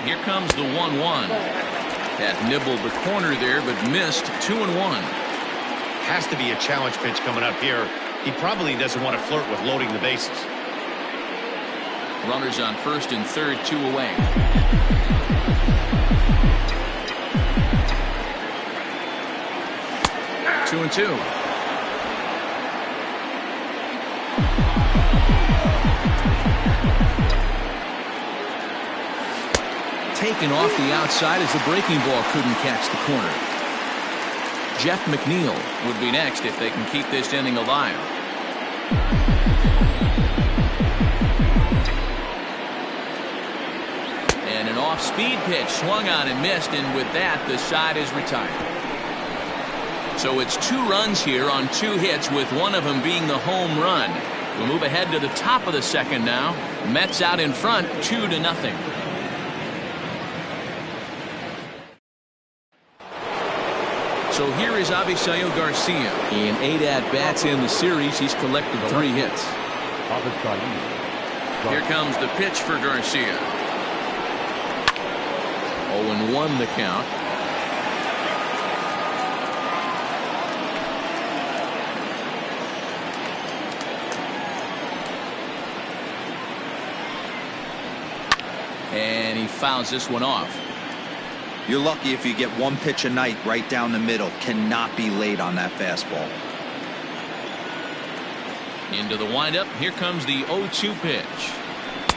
Here comes the 1-1. That nibbled the corner there, but missed. 2-1. Has to be a challenge pitch coming up here. He probably doesn't want to flirt with loading the bases. Runners on first and third, 2 away. Two and two. Taken off the outside as the breaking ball couldn't catch the corner. Jeff McNeil would be next if they can keep this inning alive. And an off-speed pitch swung on and missed, and with that the side is retired. So it's 2 runs here on 2 hits, with one of them being the home run. We'll move ahead to the top of the second now. Mets out in front 2-0. So here is Avisail Garcia. In 8 at-bats in the series, he's collected 3 hits. Here comes the pitch for Garcia. 0-1 the count. And he fouls this one off. You're lucky if you get 1 pitch a night right down the middle. Cannot be late on that fastball. Into the windup. Here comes the 0-2 pitch.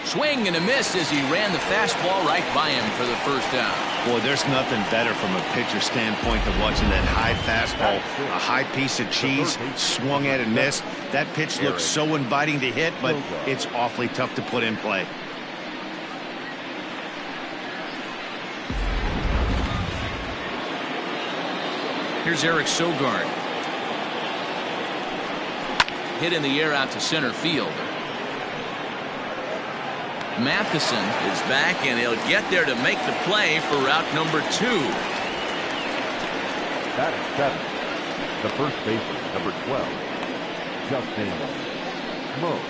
Swing and a miss as he ran the fastball right by him for the first down. Boy, there's nothing better from a pitcher standpoint than watching that high fastball, a high piece of cheese, swung at and missed. That pitch looks so inviting to hit, but it's awfully tough to put in play. Here's Eric Sogard. Hit in the air out to center field. Matheson is back, and he'll get there to make the play for route number 2. That is 7. The first baseman, number 12, Justin Smoke.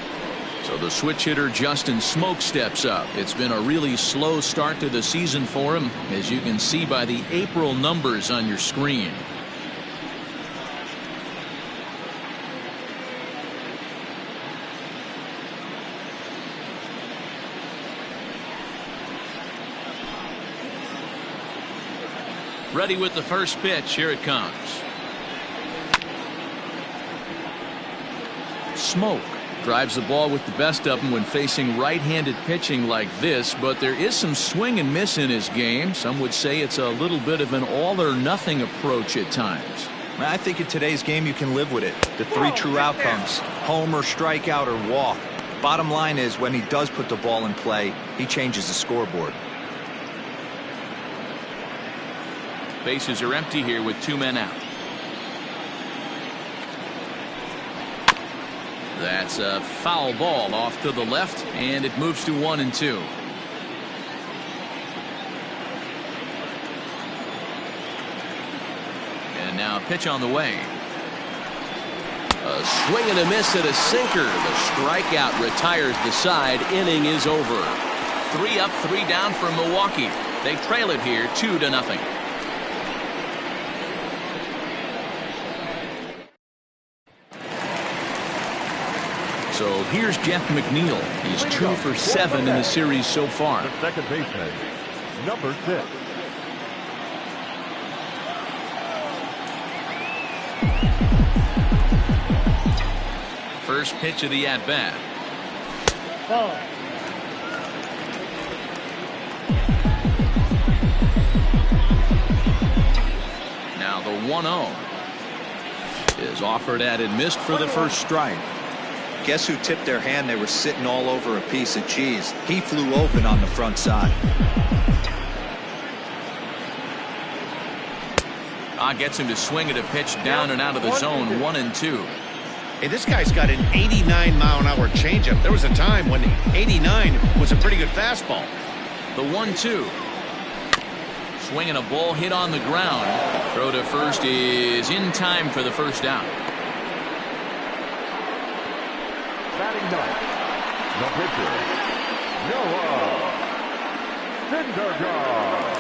So the switch hitter Justin Smoke steps up. It's been a really slow start to the season for him, as you can see by the April numbers on your screen. Ready with the first pitch. Here it comes. Smoke drives the ball with the best of them when facing right-handed pitching like this, but there is some swing and miss in his game. Some would say it's a little bit of an all-or-nothing approach at times. I think in today's game you can live with it. The 3 true outcomes: homer, strikeout, or walk. Bottom line is, when he does put the ball in play, he changes the scoreboard. Bases are empty here with 2 men out. That's a foul ball off to the left, and it moves to 1-2. And now pitch on the way. A swing and a miss at a sinker. The strikeout retires the side. Inning is over. 3 up, 3 down for Milwaukee. They trail it here 2-0. So here's Jeff McNeil. He's 2 for 7 in the series so far. The second baseman, number 6. First pitch of the at-bat. Now the 1-0 is offered at and missed for the first strike. Guess who tipped their hand? They were sitting all over a piece of cheese. He flew open on the front side. Gets him to swing at a pitch down and out of the zone. 1-2. Hey, this guy's got an 89-mile-an-hour changeup. There was a time when 89 was a pretty good fastball. The 1-2. Swinging a ball hit on the ground. Throw to first is in time for the first out. Batting ninth, the pitcher, Noah Syndergaard.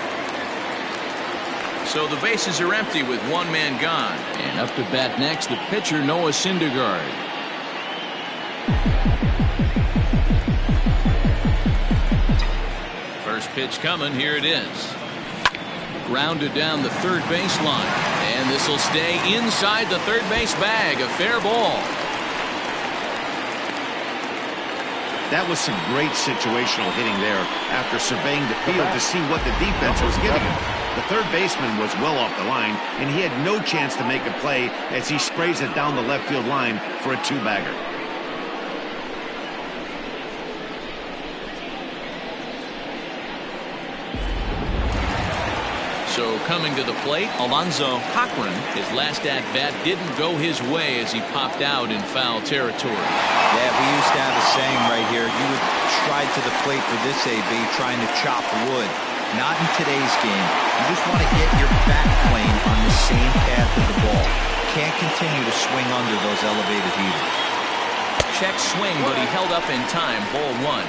So the bases are empty with one man gone. And up to bat next, the pitcher, Noah Syndergaard. First pitch coming. Here it is. Grounded down the third baseline. And this will stay inside the third base bag. A fair ball. That was some great situational hitting there after surveying the field to see what the defense was giving him. The third baseman was well off the line, and he had no chance to make a play as he sprays it down the left field line for a two-bagger. So coming to the plate, Alonzo Cochran. His last at-bat didn't go his way as he popped out in foul territory. Yeah, we used to have a saying right here. You would stride to the plate for this AB, trying to chop wood. Not in today's game. You just want to get your back plane on the same path of the ball. Can't continue to swing under those elevated heaters. Check swing, but he held up in time. Ball one.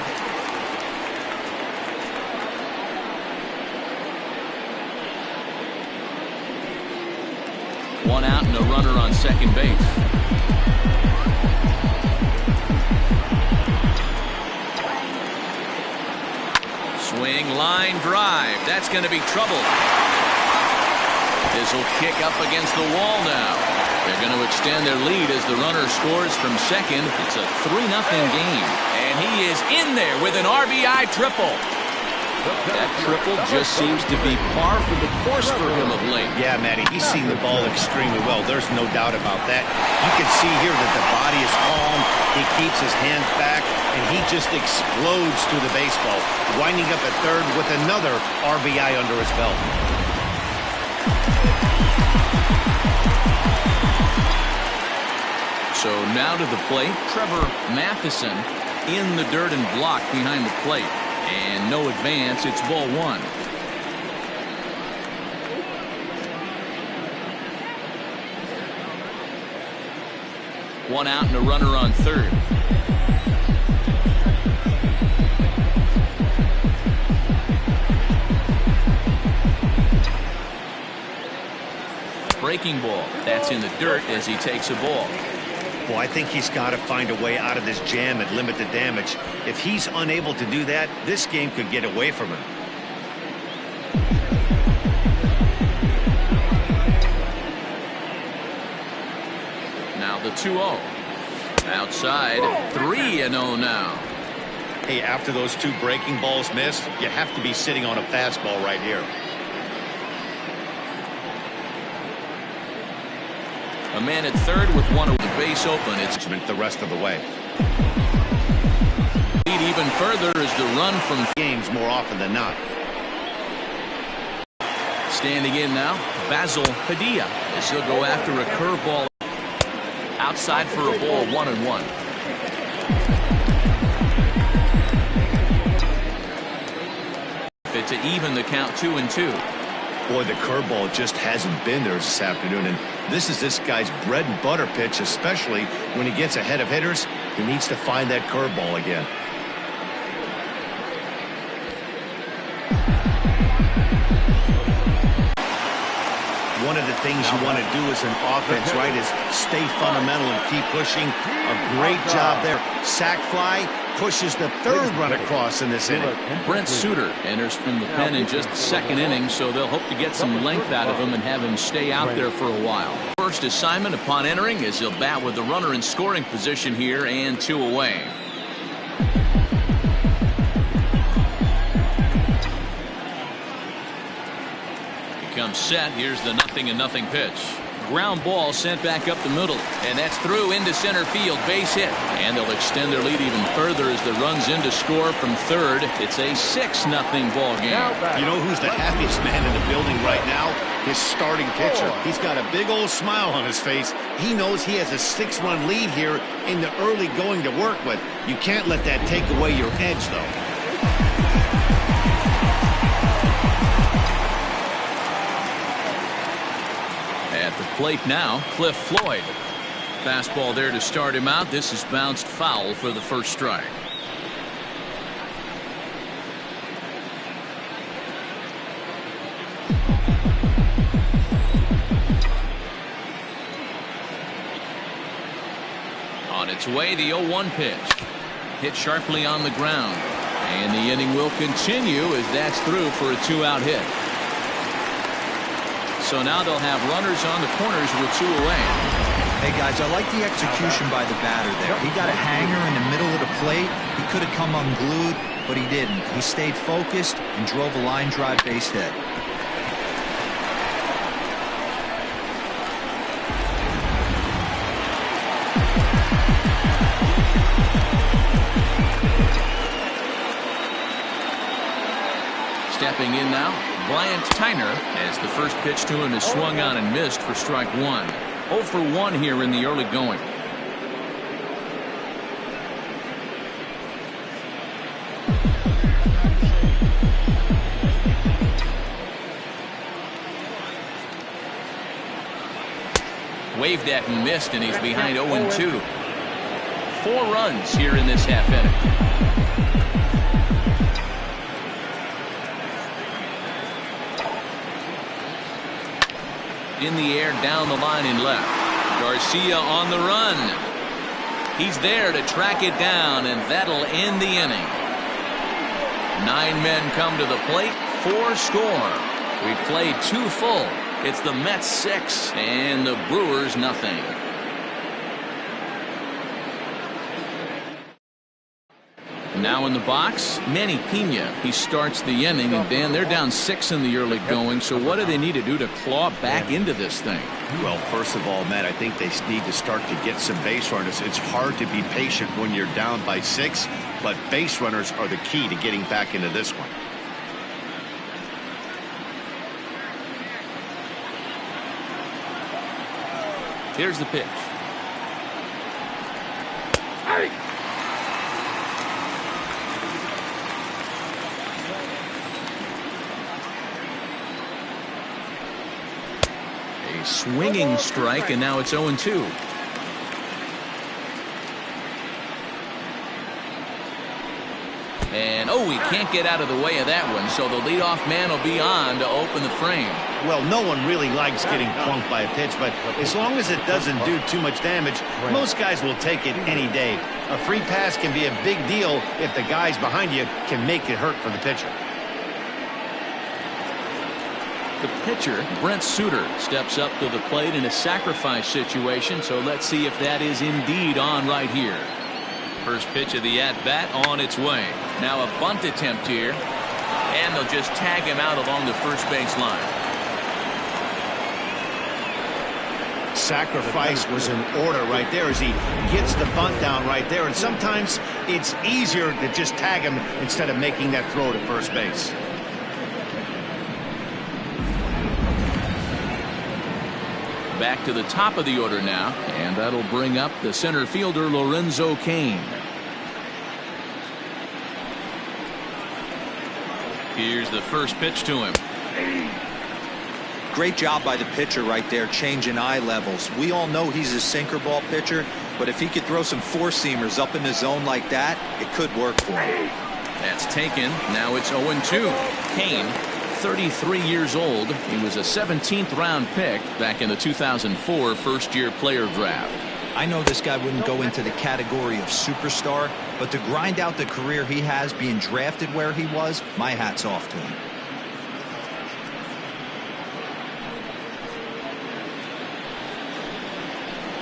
One out and a runner on second base. Swing, line drive. That's going to be trouble. This will kick up against the wall now. They're going to extend their lead as the runner scores from second. It's a 3-0 game. And he is in there with an RBI triple. That triple just seems to be par for the course for him of late. Yeah, Matty, he's seen the ball extremely well. There's no doubt about that. You can see here that the body is calm. He keeps his hands back, and he just explodes through the baseball, winding up at third with another RBI under his belt. So now to the plate, Trevor Matheson in the dirt and blocked behind the plate. And no advance. It's ball one. One out and a runner on third. Breaking ball. That's in the dirt as he takes a ball. Well, I think he's got to find a way out of this jam and limit the damage. If he's unable to do that, this game could get away from him. Now the 2-0. Outside, 3-0 now. Hey, after those two breaking balls missed, you have to be sitting on a fastball right here. A man at third with one of the base open. It's The rest of the way. lead even further as the run from Games more often than not. standing in now, Basil Padilla as he'll go after a curveball outside for a ball, 1-1. To even the count 2-2. Boy, the curveball just hasn't been there this afternoon, and this is this guy's bread and butter pitch, especially when he gets ahead of hitters. He needs to find that curveball again. One of the things you want to do as an offense, right, is stay fundamental and keep pushing. A great job there. Sac fly pushes the third run across in this inning. Brent Suter enters from the pen in just the second inning, so they'll hope to get some length out of him and have him stay out there for a while. First assignment upon entering is he'll bat with the runner in scoring position here and 2 away. Comes set. Here's the 0-0 pitch. Ground ball sent back up the middle, and that's through into center field. Base hit, and they'll extend their lead even further as the runs in to score from third. It's a 6-0 ball game. You know who's the happiest man in the building right now? His starting pitcher. He's got a big old smile on his face. He knows he has a 6-run lead here in the early going to work with. You can't let that take away your edge, though. At the plate now, Cliff Floyd. Fastball there to start him out. This is bounced foul for the first strike. On its way, the 0-1 pitch. Hit sharply on the ground. And the inning will continue as that's through for a 2-out hit. So now they'll have runners on the corners with 2 away. Hey guys, I like the execution by the batter there. He got a hanger in the middle of the plate. He could have come unglued, but he didn't. He stayed focused and drove a line drive base hit. Stepping in now, Bryant Tyner, as the first pitch to him is swung on and missed for strike 1. 0 for 1 here in the early going. Waved at and missed, and he's behind 0-2. 4 runs here in this half inning. In the air, down the line and left. Garcia on the run. He's there to track it down, and that'll end the inning. 9 men come to the plate, 4 score. We played 2 full. It's the Mets 6 and the Brewers nothing. Now in the box, Manny Pena. He starts the inning, and Dan, they're down 6 in the early going. So what do they need to do to claw back into this thing? Well, first of all, Matt, I think they need to start to get some base runners. It's hard to be patient when you're down by 6, but base runners are the key to getting back into this one. Here's the pitch. Hey. A swinging strike, and now it's 0-2. And he can't get out of the way of that one, so the leadoff man will be on to open the frame. Well, no one really likes getting plunked by a pitch, but as long as it doesn't do too much damage, most guys will take it any day. A free pass can be a big deal if the guys behind you can make it hurt for the pitcher. The pitcher, Brent Suter, steps up to the plate in a sacrifice situation, so let's see if that is indeed on right here. First pitch of the at-bat on its way. Now a bunt attempt here, and they'll just tag him out along the first base line. Sacrifice was in order right there as he gets the bunt down right there, and sometimes it's easier to just tag him instead of making that throw to first base. Back to the top of the order now, and that'll bring up the center fielder Lorenzo Cain. Here's the first pitch to him. Great job by the pitcher right there, changing eye levels. We all know he's a sinker ball pitcher, but if he could throw some four-seamers up in the zone like that, it could work for him. That's taken. Now it's 0-2. Cain, 33 years old. He was a 17th round pick back in the 2004 first-year player draft. I know this guy wouldn't go into the category of superstar, but to grind out the career he has being drafted where he was, my hat's off to him.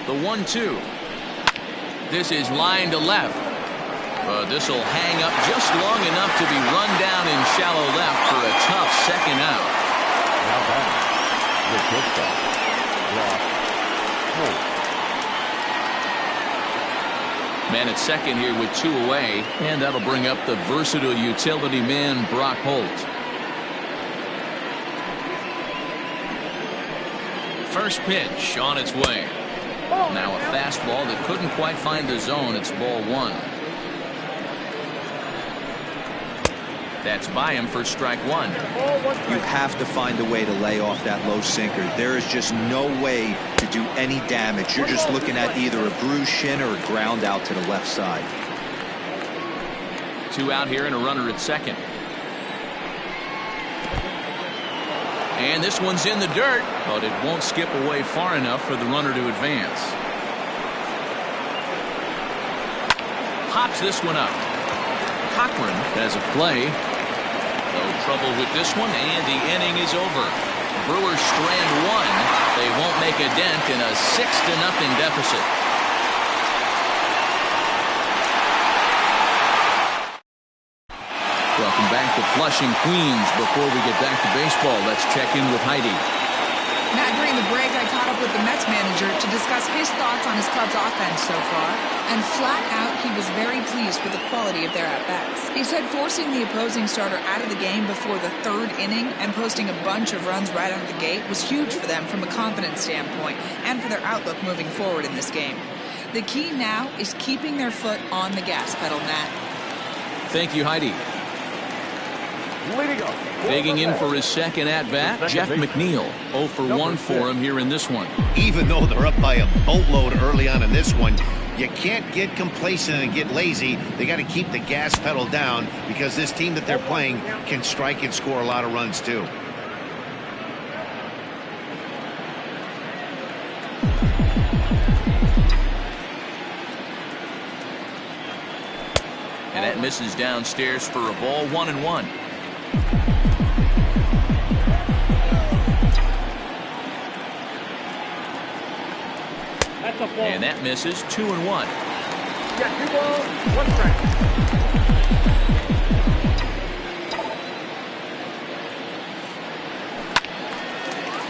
The 1-2. This is line to left. But this will hang up just long enough to be run down in shallow left for a tough second out. Now back. The shortstop. Block. Man at second here with 2 away, and that'll bring up the versatile utility man Brock Holt. First pitch on its way. Now a fastball that couldn't quite find the zone. It's ball 1. That's by him for strike 1. You have to find a way to lay off that low sinker. There is just no way to do any damage. You're just looking at either a bruised shin or a ground out to the left side. 2 out here and a runner at second. And this one's in the dirt, but it won't skip away far enough for the runner to advance. pops this one up. Cochran has a play. No trouble with this one, and the inning is over. Brewers strand one. They won't make a dent in a 6-0 deficit. Welcome back to Flushing, Queens. Before we get back to baseball, let's check in with Heidi. Matt, during the break, I caught up with the Mets manager to discuss his thoughts on his club's offense so far. And flat out, he was very pleased with the quality of their at-bats. He said forcing the opposing starter out of the game before the third inning and posting a bunch of runs right out of the gate was huge for them from a confidence standpoint and for their outlook moving forward in this game. The key now is keeping their foot on the gas pedal, Matt. Thank you, Heidi. Digging in for his second at-bat, Jeff McNeil. 0 for 1 for him here in this one. Even though they're up by a boatload early on in this one, you can't get complacent and get lazy. They got to keep the gas pedal down because this team that they're playing can strike and score a lot of runs too. And that misses downstairs for a ball, 1-1. And that misses, 2-1. Yeah, 2 balls, 1 strike.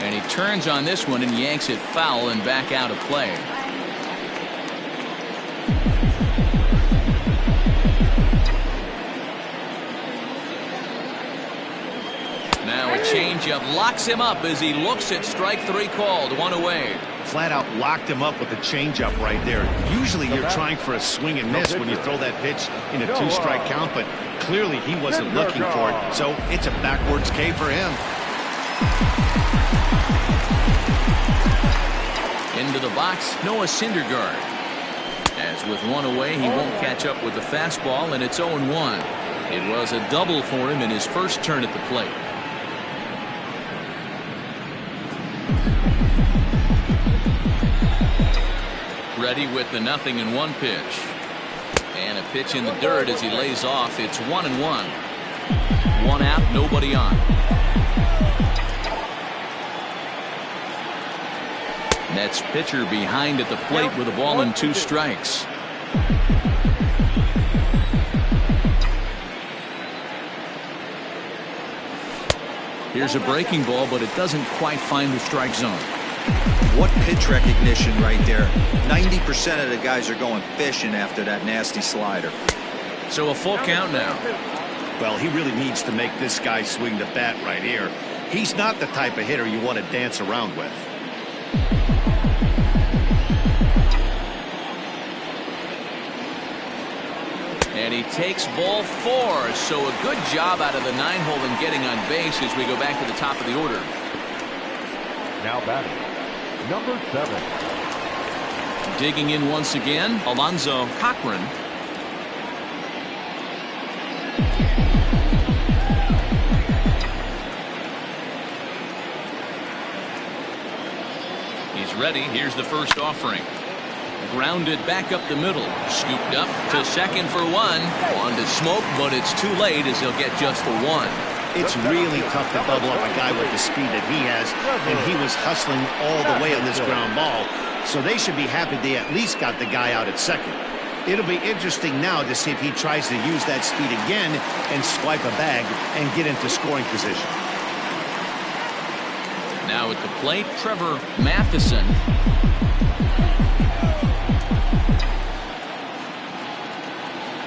And he turns on this one and yanks it foul and back out of play. Now a changeup locks him up as he looks at strike 3 called, 1 away. Flat out locked him up with a changeup right there. Usually you're trying for a swing and miss when you throw that pitch in a 2-strike count, but clearly he wasn't looking for it, so it's a backwards K for him. Into the box, Noah Syndergaard. As with 1 away, he won't catch up with the fastball, and it's 0-1. It was a double for him in his first turn at the plate. Ready with the 0-1 pitch. And a pitch in the dirt as he lays off. It's 1-1. 1 out, nobody on. Mets pitcher behind at the plate with a ball and 2 strikes. Here's a breaking ball, but it doesn't quite find the strike zone. What pitch recognition right there. 90% of the guys are going fishing after that nasty slider. So a full count now. Well, he really needs to make this guy swing the bat right here. He's not the type of hitter you want to dance around with. And he takes ball 4. So a good job out of the 9-hole in getting on base as we go back to the top of the order. Now batting, number 7. Digging in once again, Alonzo Cochran. He's ready. Here's the first offering. Grounded back up the middle. Scooped up to second for 1. On to Smoke, but it's too late as he'll get just the 1. It's really tough to double up a guy with the speed that he has, and he was hustling all the way on this ground ball, so they should be happy they at least got the guy out at second. It'll be interesting now to see if he tries to use that speed again and swipe a bag and get into scoring position. Now at the plate, Trevor Matheson.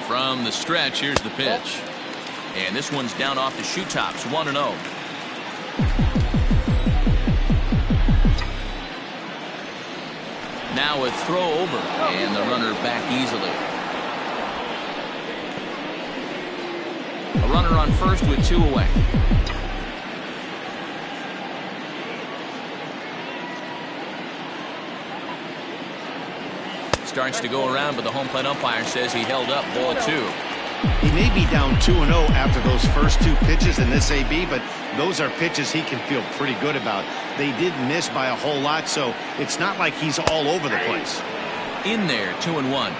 From the stretch, here's the pitch. And this one's down off the shoe tops, 1-0. Now a throw over, and the runner back easily. A runner on first with 2 away. Starts to go around, but the home plate umpire says he held up, ball 2. He may be down 2-0 after those first 2 pitches in this AB, but those are pitches he can feel pretty good about. They did miss by a whole lot, so it's not like he's all over the place. In there, 2-1.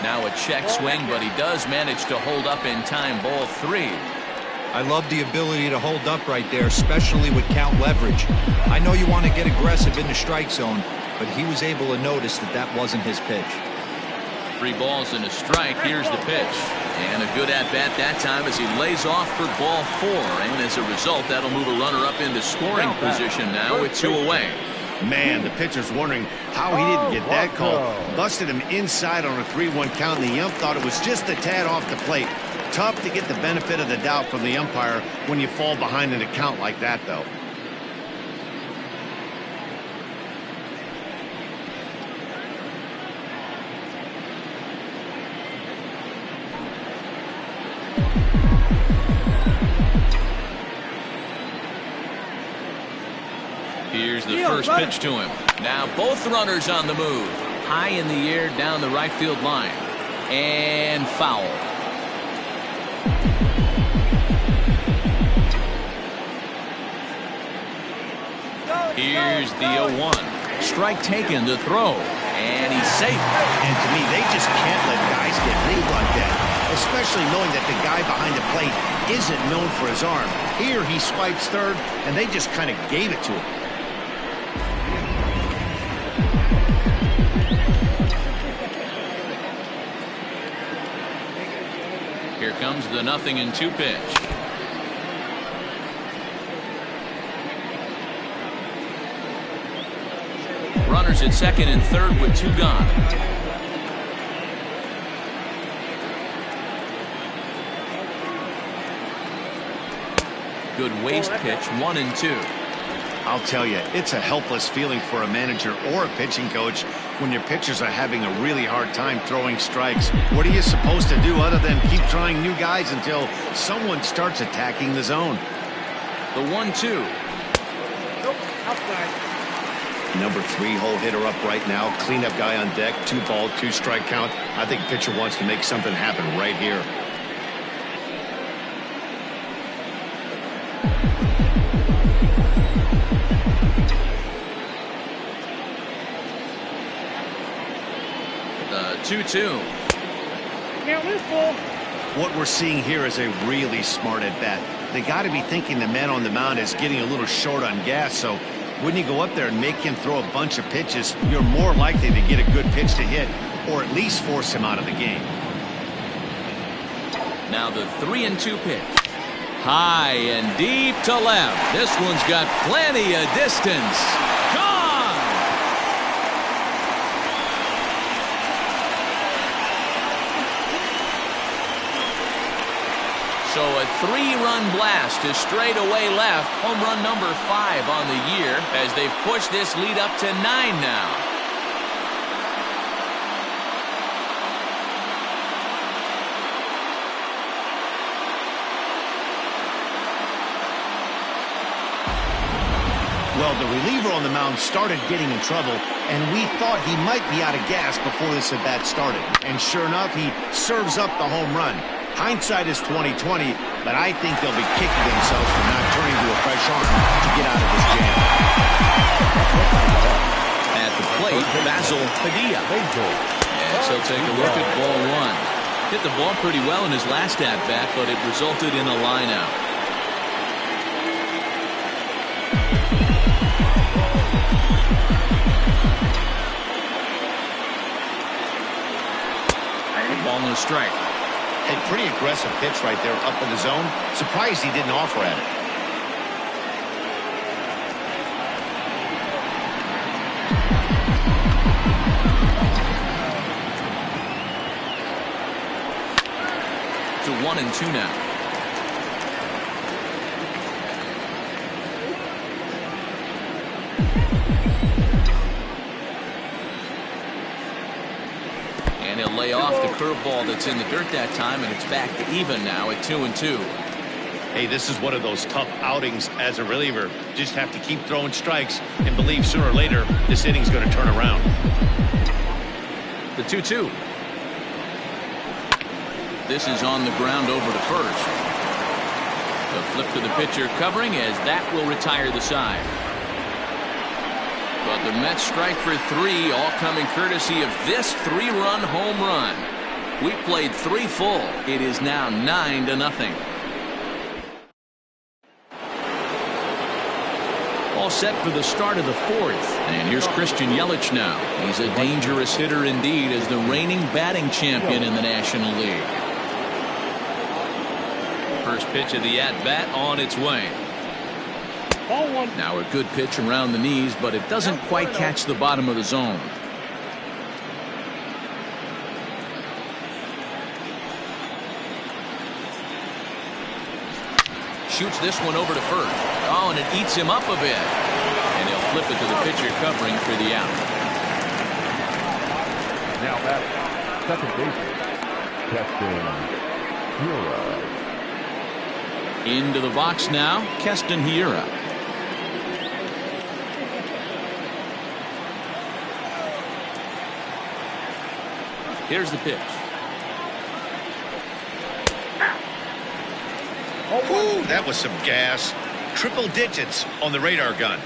Now a check swing, but he does manage to hold up in time. Ball 3. I love the ability to hold up right there, especially with count leverage. I know you want to get aggressive in the strike zone, but he was able to notice that that wasn't his pitch. 3 balls and a strike. Here's the pitch. And a good at-bat that time as he lays off for ball 4. And as a result, that'll move a runner up into scoring position now with 2 away. Man, the pitcher's wondering how he didn't get that call. Busted him inside on a 3-1 count, and the ump thought it was just a tad off the plate. Tough to get the benefit of the doubt from the umpire when you fall behind in a count like that, though. Here's the first pitch to him. Now both runners on the move. High in the air down the right field line. And foul. Here's the 0-1. Strike taken to throw. And he's safe. And to me, they just can't let guys get lead like that, especially knowing that the guy behind the plate isn't known for his arm. Here he swipes third, and they just kind of gave it to him. Here comes the 0-2 pitch. Runners at second and third with 2 gone. Good waste pitch, 1-2. I'll tell you, it's a helpless feeling for a manager or a pitching coach when your pitchers are having a really hard time throwing strikes. What are you supposed to do other than keep trying new guys until someone starts attacking the zone? The 1-2. Nope, outside. Number 3 hole hitter up right now. Cleanup guy on deck. 2 ball, 2 strike count. I think pitcher wants to make something happen right here. The 2-2. Now this ball. What we're seeing here is a really smart at bat. They got to be thinking the man on the mound is getting a little short on gas, so when you go up there and make him throw a bunch of pitches, you're more likely to get a good pitch to hit or at least force him out of the game. Now the 3-2 pitch. High and deep to left. This one's got plenty of distance. Gone! So a 3-run blast to straightaway left. Home run number 5 on the year as they've pushed this lead up to 9 now. Well, the reliever on the mound started getting in trouble, and we thought he might be out of gas before this at-bat started. And sure enough, he serves up the home run. Hindsight is 20/20, but I think they'll be kicking themselves for not turning to a fresh arm to get out of this jam. At the plate, Basil Padilla. Yes, he'll take a look at ball 1. Hit the ball pretty well in his last at-bat, but it resulted in a line-out. Ball and a strike. A pretty aggressive pitch right there up in the zone. Surprised he didn't offer at it. To 1-2 now. And he'll lay off the curveball that's in the dirt that time, and it's back to even now at 2-2. Hey, this is one of those tough outings as a reliever. Just have to keep throwing strikes and believe sooner or later this inning's going to turn around. The 2-2. This is on the ground over to first. The flip to the pitcher covering as that will retire the side. But the Mets strike for 3, all coming courtesy of this 3-run home run. We played 3 full. It is now 9-0. All set for the start of the 4th. And here's Christian Yelich now. He's a dangerous hitter indeed as the reigning batting champion in the National League. First pitch of the at-bat on its way. Now a good pitch around the knees, but it doesn't quite catch the bottom of the zone. Shoots this one over to first. Oh, and it eats him up a bit. And he'll flip it to the pitcher covering for the out. Now batting, second baseman, Keston Hiura. Into the box now, Keston Hiura. Here's the pitch. Ooh, that was some gas. Triple digits on the radar gun.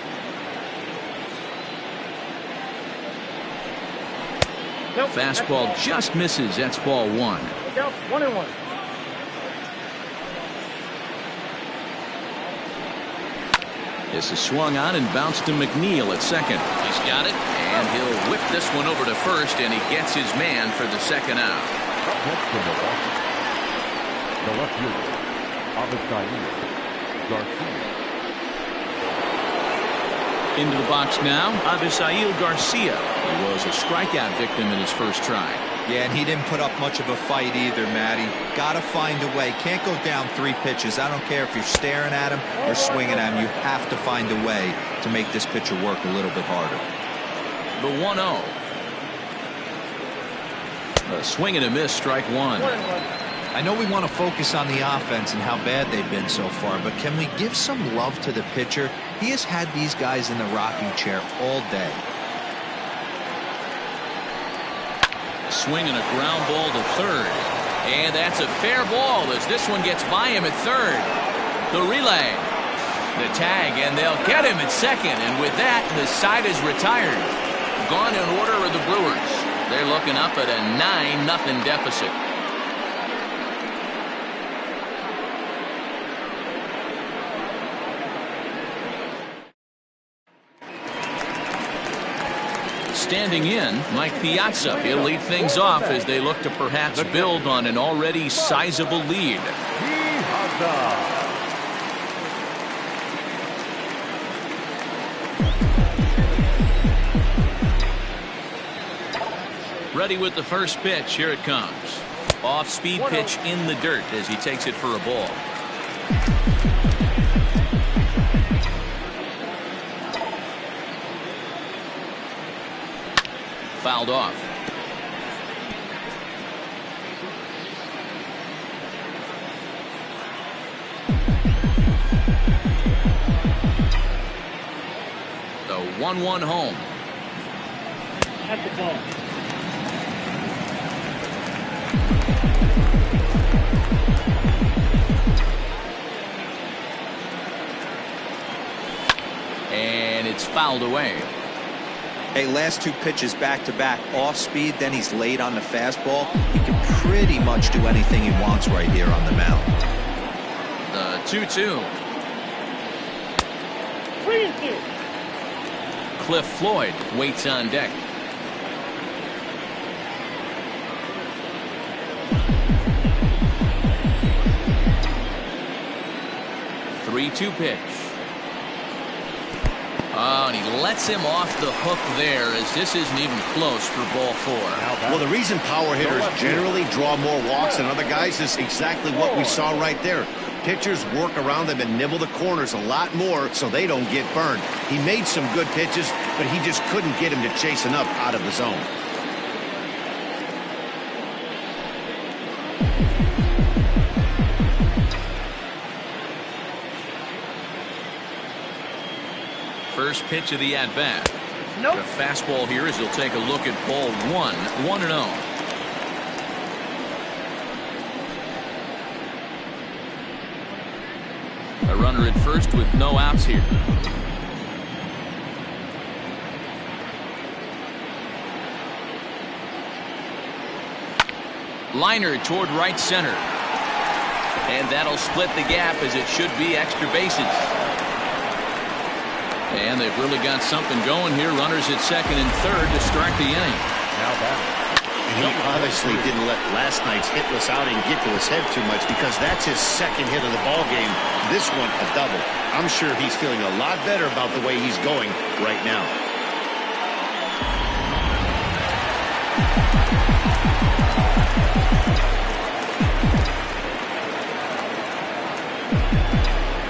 Fastball just misses. That's ball 1. Look out, 1-1. This is swung on and bounced to McNeil at second. He's got it, and he'll whip this one over to first, and he gets his man for the second out. Next to the left fielder, Garcia. Into the box now, Avisail Garcia. He was a strikeout victim in his first try. Yeah, and he didn't put up much of a fight either, Matty. Gotta find a way. Can't go down 3 pitches. I don't care if you're staring at him or swinging at him. You have to find a way to make this pitcher work a little bit harder. The 1-0. A swing and a miss, strike 1. I know we want to focus on the offense and how bad they've been so far, but can we give some love to the pitcher? He has had these guys in the rocking chair all day. Swing and a ground ball to third. And that's a fair ball as this one gets by him at third. The relay. The tag, and they'll get him at second. And with that, the side is retired. Gone in order of the Brewers. They're looking up at a 9-0 deficit. Standing in, Mike Piazza. He'll lead things off as they look to perhaps build on an already sizable lead. Ready with the first pitch. Here it comes. Off-speed pitch in the dirt as he takes it for a ball. Fouled off. The 1-1 home. At the ball. And it's fouled away. Hey, last 2 pitches back-to-back off speed, then he's late on the fastball. He can pretty much do anything he wants right here on the mound. The 2-2. 3-2. Cliff Floyd waits on deck. The 3-2 pitch. Oh, and he lets him off the hook there as this isn't even close for ball 4. Well, the reason power hitters generally draw more walks than other guys is exactly what we saw right there. Pitchers work around them and nibble the corners a lot more so they don't get burned. He made some good pitches, but he just couldn't get him to chase enough out of the zone. First pitch of the at-bat. Nope. The fastball here as he'll take a look at ball 1. 1-0. A runner at first with no outs here. Liner toward right center. And that'll split the gap as it should be extra bases. And they've really got something going here. Runners at second and third to start the inning. Now back. And he obviously didn't let last night's hitless outing get to his head too much, because that's his second hit of the ball game. This one a double. I'm sure he's feeling a lot better about the way he's going right now.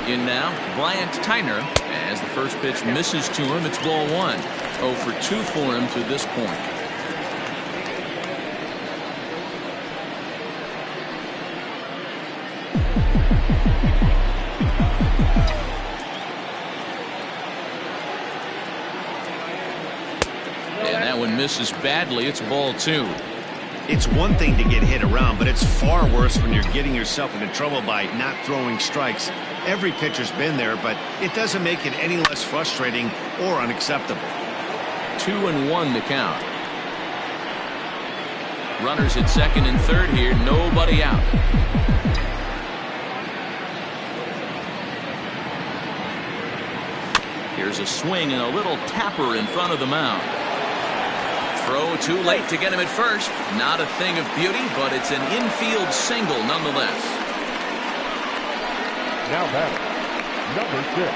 In now, Bryant Tyner, as the first pitch misses to him. It's ball one. 0 for 2 for him to this point. And that one misses badly. It's ball 2. It's one thing to get hit around, but it's far worse when you're getting yourself into trouble by not throwing strikes. Every pitcher's been there, but it doesn't make it any less frustrating or unacceptable. 2-1 to count. Runners at second and third here. Nobody out. Here's a swing and a little tapper in front of the mound. Throw too late to get him at first. Not a thing of beauty, but it's an infield single nonetheless. Now batting, number 6.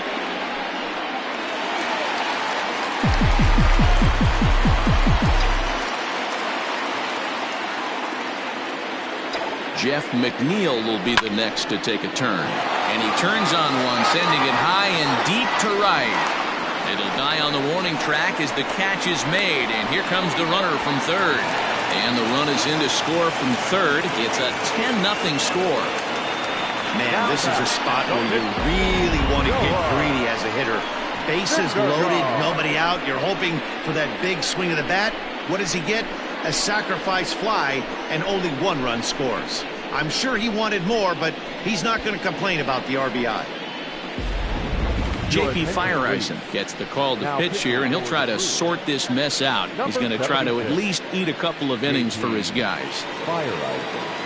Jeff McNeil will be the next to take a turn. And he turns on one, sending it high and deep to right. It'll die on the warning track as the catch is made, and here comes the runner from third. And the run is in to score from third. It's a 10-0 score. Man, this is a spot where you really want to get greedy as a hitter. Bases loaded, nobody out. You're hoping for that big swing of the bat. What does he get? A sacrifice fly, and only 1 run scores. I'm sure he wanted more, but he's not going to complain about the RBI. J.P. Fireisen gets the call to pitch here, and he'll try to sort this mess out. He's going to try to at least eat a couple of innings for his guys. Fireisen.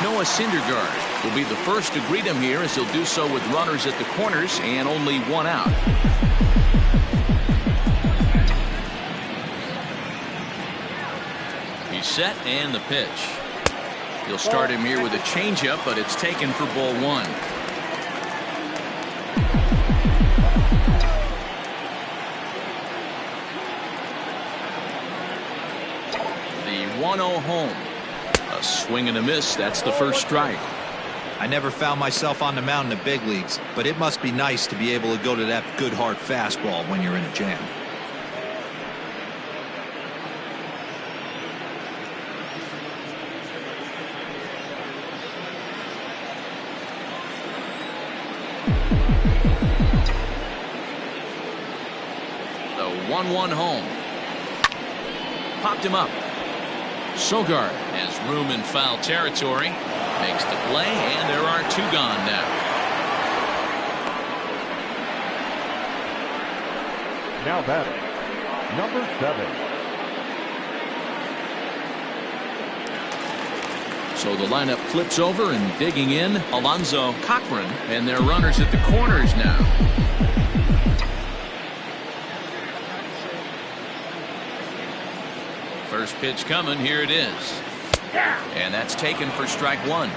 Noah Syndergaard will be the first to greet him here, as he'll do so with runners at the corners and only 1 out. He's set, and the pitch. He'll start him here with a changeup, but it's taken for ball 1. The 1-0 home. A swing and a miss. That's the first strike. I never found myself on the mound in the big leagues, but it must be nice to be able to go to that good hard fastball when you're in a jam. The 1-1 home. Popped him up. Syndergaard has room in foul territory. Makes the play, and there are 2 gone now. Now batting, number 7. So the lineup flips over, and digging in, Alonzo Cochran, and their runners at the corners now. First pitch coming. Here it is. And that's taken for strike 1.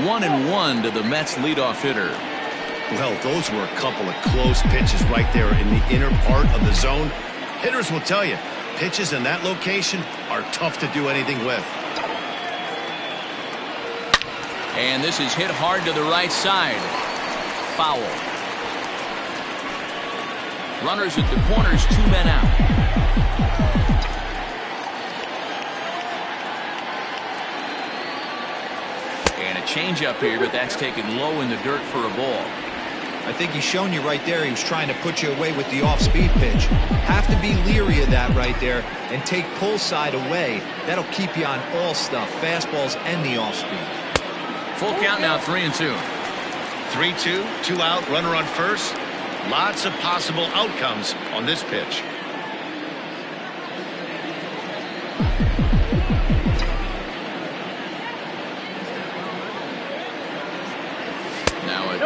One and 1 to the Mets leadoff hitter. Well, those were a couple of close pitches right there in the inner part of the zone. Hitters will tell you, pitches in that location are tough to do anything with. And this is hit hard to the right side. Foul. Runners at the corners, 2 men out. And a changeup here, but that's taken low in the dirt for a ball. I think he's shown you right there he was trying to put you away with the off-speed pitch. Have to be leery of that right there and take pull side away. That'll keep you on all stuff, fastballs and the off-speed. Full count now, 3-2. 3-2, 2 out, runner on first. Lots of possible outcomes on this pitch.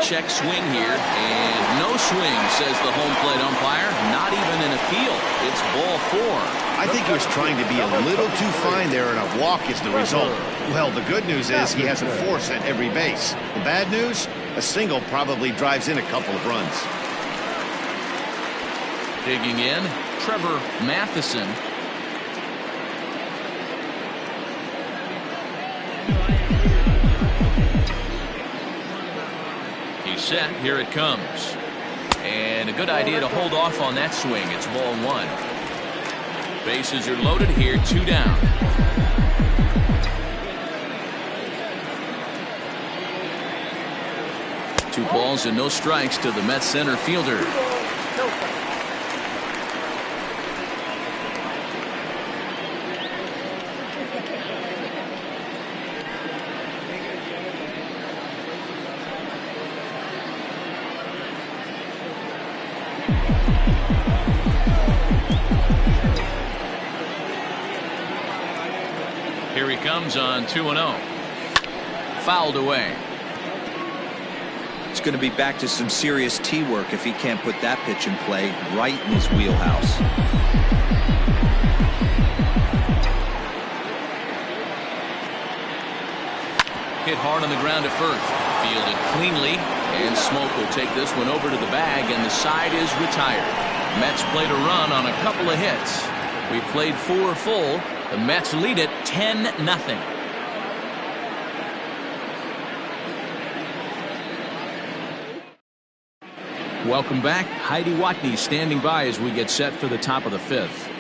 Check swing here, and no swing, says the home plate umpire. Not even an appeal. It's ball 4. I think he was trying to be a little too fine there, and a walk is the result. Well, the good news is he has a force at every base. The bad news, a single probably drives in a couple of runs. Digging in, Trevor Matheson. Set. Here it comes. And a good idea to hold off on that swing. It's ball 1. Bases are loaded here. 2 down. Two balls and no strikes to the Mets center fielder. Here he comes on 2-0. Fouled away. It's going to be back to some serious tee work if he can't put that pitch in play right in his wheelhouse. Hit hard on the ground at first. Fielded cleanly, and Smoke will take this one over to the bag, and the side is retired. Mets played a run on a couple of hits. We played 4 full. The Mets lead it 10-0. Welcome back. Heidi Watney standing by as we get set for the top of the 5th.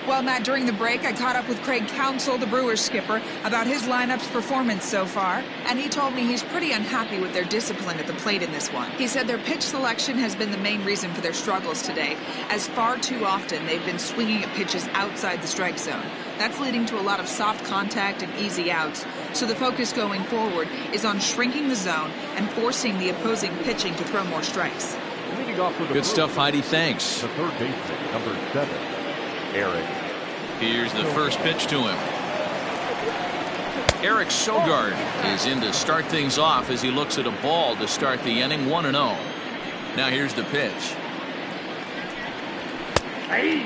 Well, Matt, during the break, I caught up with Craig Counsell, the Brewers skipper, about his lineup's performance so far, and he told me he's pretty unhappy with their discipline at the plate in this one. He said their pitch selection has been the main reason for their struggles today, as far too often they've been swinging at pitches outside the strike zone. That's leading to a lot of soft contact and easy outs, so the focus going forward is on shrinking the zone and forcing the opposing pitching to throw more strikes. Good stuff, Heidi. Thanks. The third baseman, number 7, Eric. Here's the first pitch to him. Eric Syndergaard is in to start things off as he looks at a ball to start the inning. 1-0. Now here's the pitch. Hey.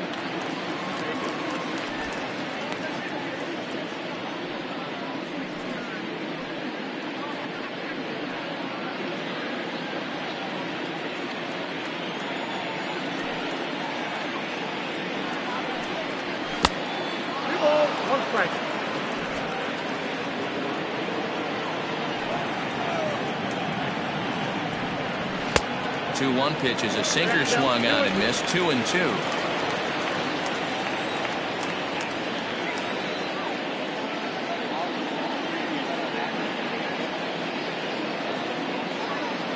Right. 2-1 pitch is a sinker swung on and missed. 2-2.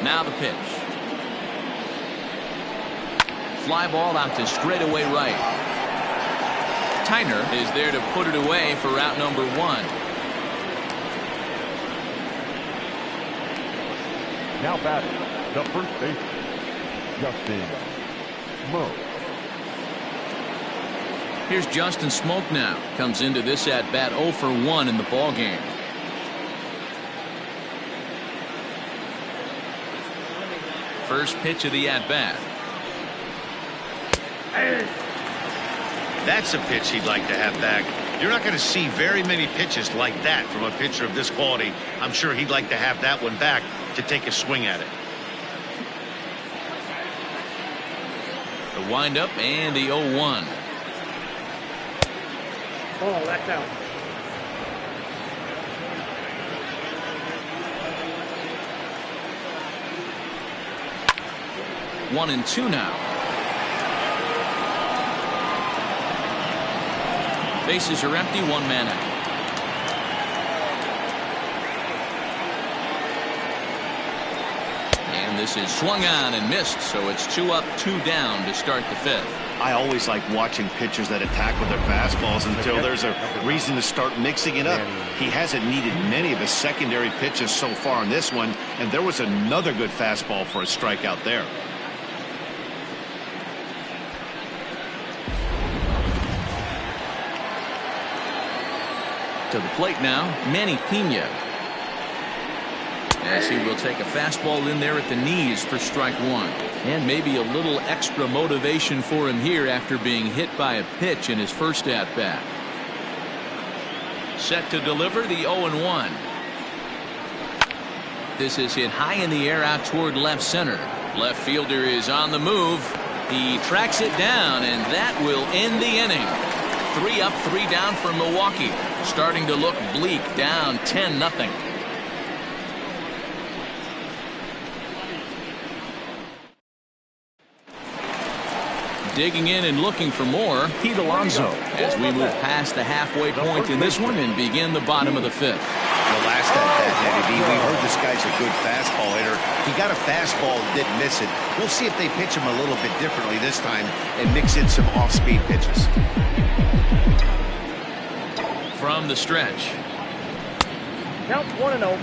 Now the pitch. Fly ball out to straightaway right. Tyner is there to put it away for out number 1. Now batting, the first baseman, Justin Smoke. Here's Justin Smoke now. Comes into this at bat 0 for 1 in the ball game. First pitch of the at bat. That's a pitch he'd like to have back. You're not going to see very many pitches like that from a pitcher of this quality. I'm sure he'd like to have that one back to take a swing at it. The windup and the 0-1. Oh, that's out. One and 2 now. Bases are empty. 1 man out. And This is swung on and missed, so it's 2 up, 2 down to start the 5th. I always like watching pitchers that attack with their fastballs until there's a reason to start mixing it up. He hasn't needed many of his secondary pitches so far in this one, and there was another good fastball for a strikeout there. To the plate now, Manny Pena. As he will take a fastball in there at the knees for strike 1. And maybe a little extra motivation for him here after being hit by a pitch in his first at-bat. Set to deliver the 0-1. This is hit high in the air out toward left center. Left fielder is on the move. He tracks it down, and that will end the inning. 3 up, 3 down for Milwaukee. Starting to look bleak, down 10-0. Digging in and looking for more, Pete Alonso, as we move past the halfway point in this one and begin the bottom of the 5th. The last at-bat, Eddie, we heard this guy's a good fastball hitter. He got a fastball and didn't miss it. We'll see if they pitch him a little bit differently this time and mix in some off-speed pitches. From the stretch. Count 1-0.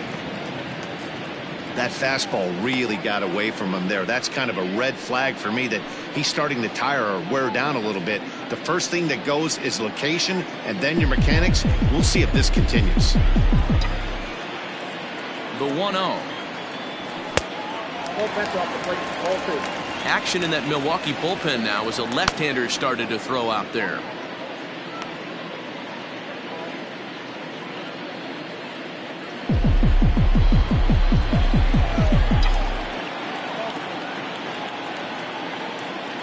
That fastball really got away from him there. That's kind of a red flag for me that he's starting to tire or wear down a little bit. The first thing that goes is location and then your mechanics. We'll see if this continues. The 1-0. Action in that Milwaukee bullpen now as a left-hander started to throw out there.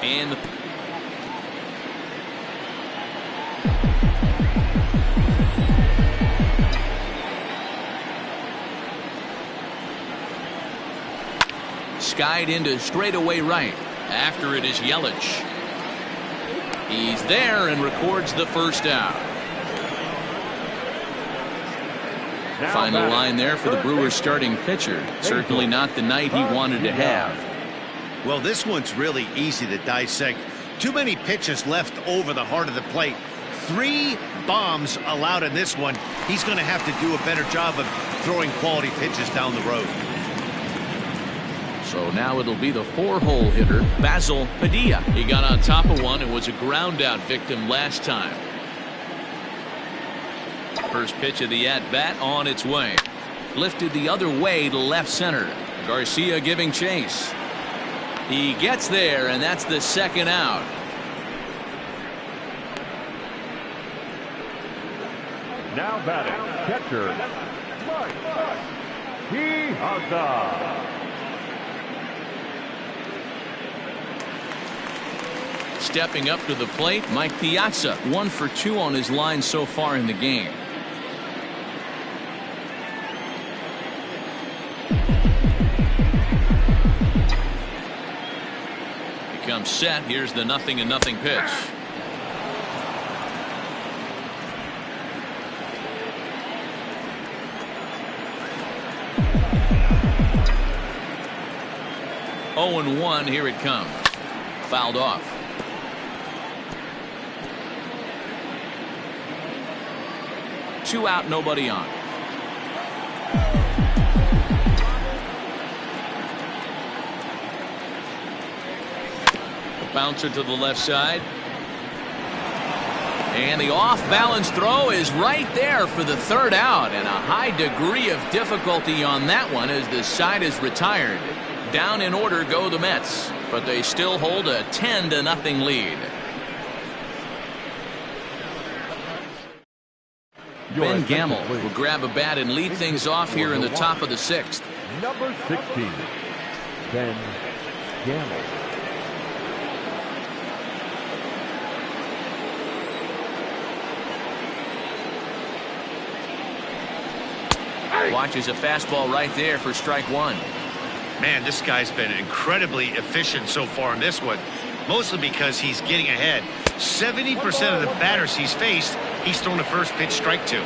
And skied into straightaway right. After it is Yelich. He's there and records the first out. Final line there for the Brewers starting pitcher. Certainly not the night he wanted to have. Well, this one's really easy to dissect. Too many pitches left over the heart of the plate. 3 bombs allowed in this one. He's going to have to do a better job of throwing quality pitches down the road. So now it'll be the 4-hole hitter, Basil Padilla. He got on top of one and was a ground out victim last time. First pitch of the at-bat on its way. Lifted the other way to left center. Garcia giving chase. He gets there, and that's the second out. Now batting, catcher, Peralta. Stepping up to the plate, Mike Piazza, 1 for 2 on his line so far in the game. Becomes set. Here's the 0-0 pitch. Oh, and 1. Here it comes. Fouled off. Two out, nobody on. Bouncer to the left side. And the off-balance throw is right there for the third out, and a high degree of difficulty on that one as the side is retired. Down in order go the Mets, but they still hold a 10-0 lead. Ben Gamble will grab a bat and lead things off here in the top of the 6th. Number 16, Ben Gamble. Watches a fastball right there for strike 1. Man, this guy's been incredibly efficient so far in this one, mostly because he's getting ahead. 70% of the batters he's faced, he's thrown a first pitch strike to.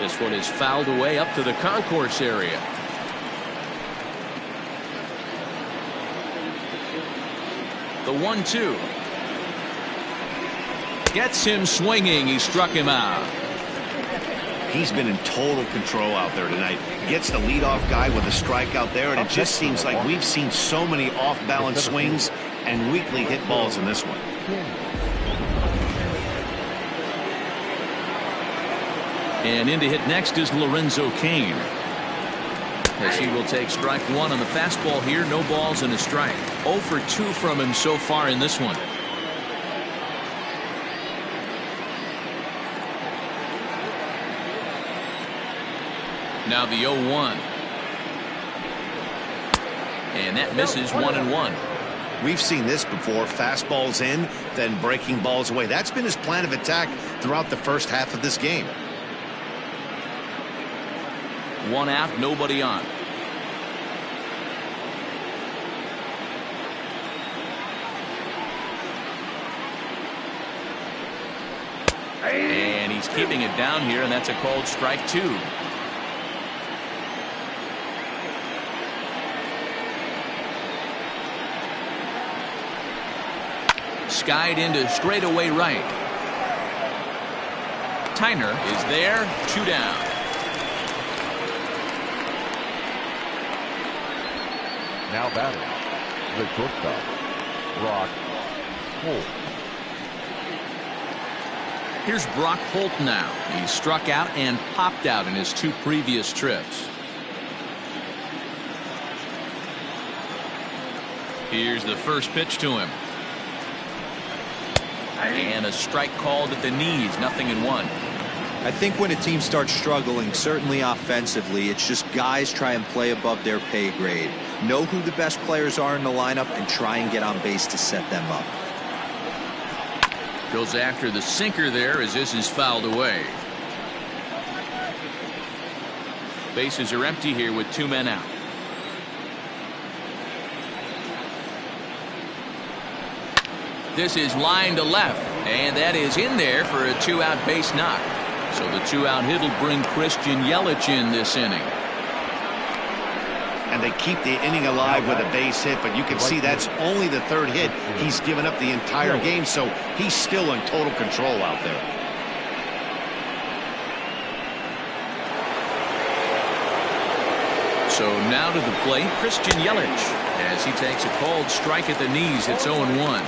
This one is fouled away up to the concourse area. The 1-2. Gets him swinging. He struck him out. He's been in total control out there tonight. Gets the leadoff guy with a strikeout there, and it just seems like we've seen so many off-balance swings and weakly hit balls in this one. And in to hit next is Lorenzo Cain. As he will take strike one on the fastball here. No balls and a strike. 0 for 2 from him so far in this one. Now the 0-1. And that misses 1-1. We've seen this before. Fastballs in, then breaking balls away. That's been his plan of attack throughout the first half of this game. 1 out, nobody on. And he's keeping it down here, and that's a called strike 2. Skied into straightaway right. Tyner is there, 2 down. Now batting, the shortstop, Brock Holt. Here's Brock Holt now. He struck out and popped out in his 2 previous trips. Here's the first pitch to him. And a strike called at the knees. 0-1. I think when a team starts struggling, certainly offensively, it's just guys try and play above their pay grade. Know who the best players are in the lineup and try and get on base to set them up. Goes after the sinker there as this is fouled away. Bases are empty here with 2 men out. This is line to left, and that is in there for a 2-out base knock. So the 2-out hit will bring Christian Yelich in this inning. And they keep the inning alive with a base hit, but you can see that's only the 3rd hit he's given up the entire game, so he's still in total control out there. So now to the plate, Christian Yelich, as he takes a called strike at the knees. It's 0-1.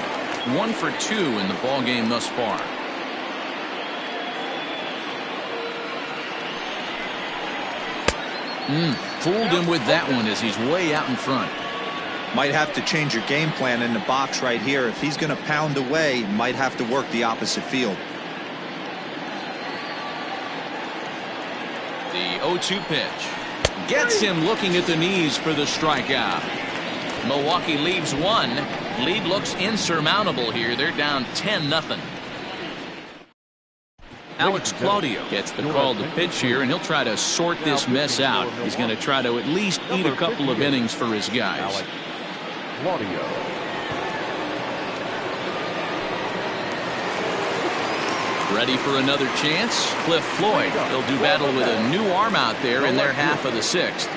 1 for 2 in the ball game thus far. Fooled him with that one as he's way out in front. Might have to change your game plan in the box right here. If he's going to pound away, might have to work the opposite field. The 0-2 pitch gets him looking at the knees for the strikeout. Milwaukee leaves 1. Lead looks insurmountable here. They're down 10-0. Alex Claudio gets the call to pitch here, and he'll try to sort this mess out. He's going to try to at least eat a couple of innings for his guys. Claudio. Ready for another chance? Cliff Floyd. They'll do battle with a new arm out there in their half of the 6th.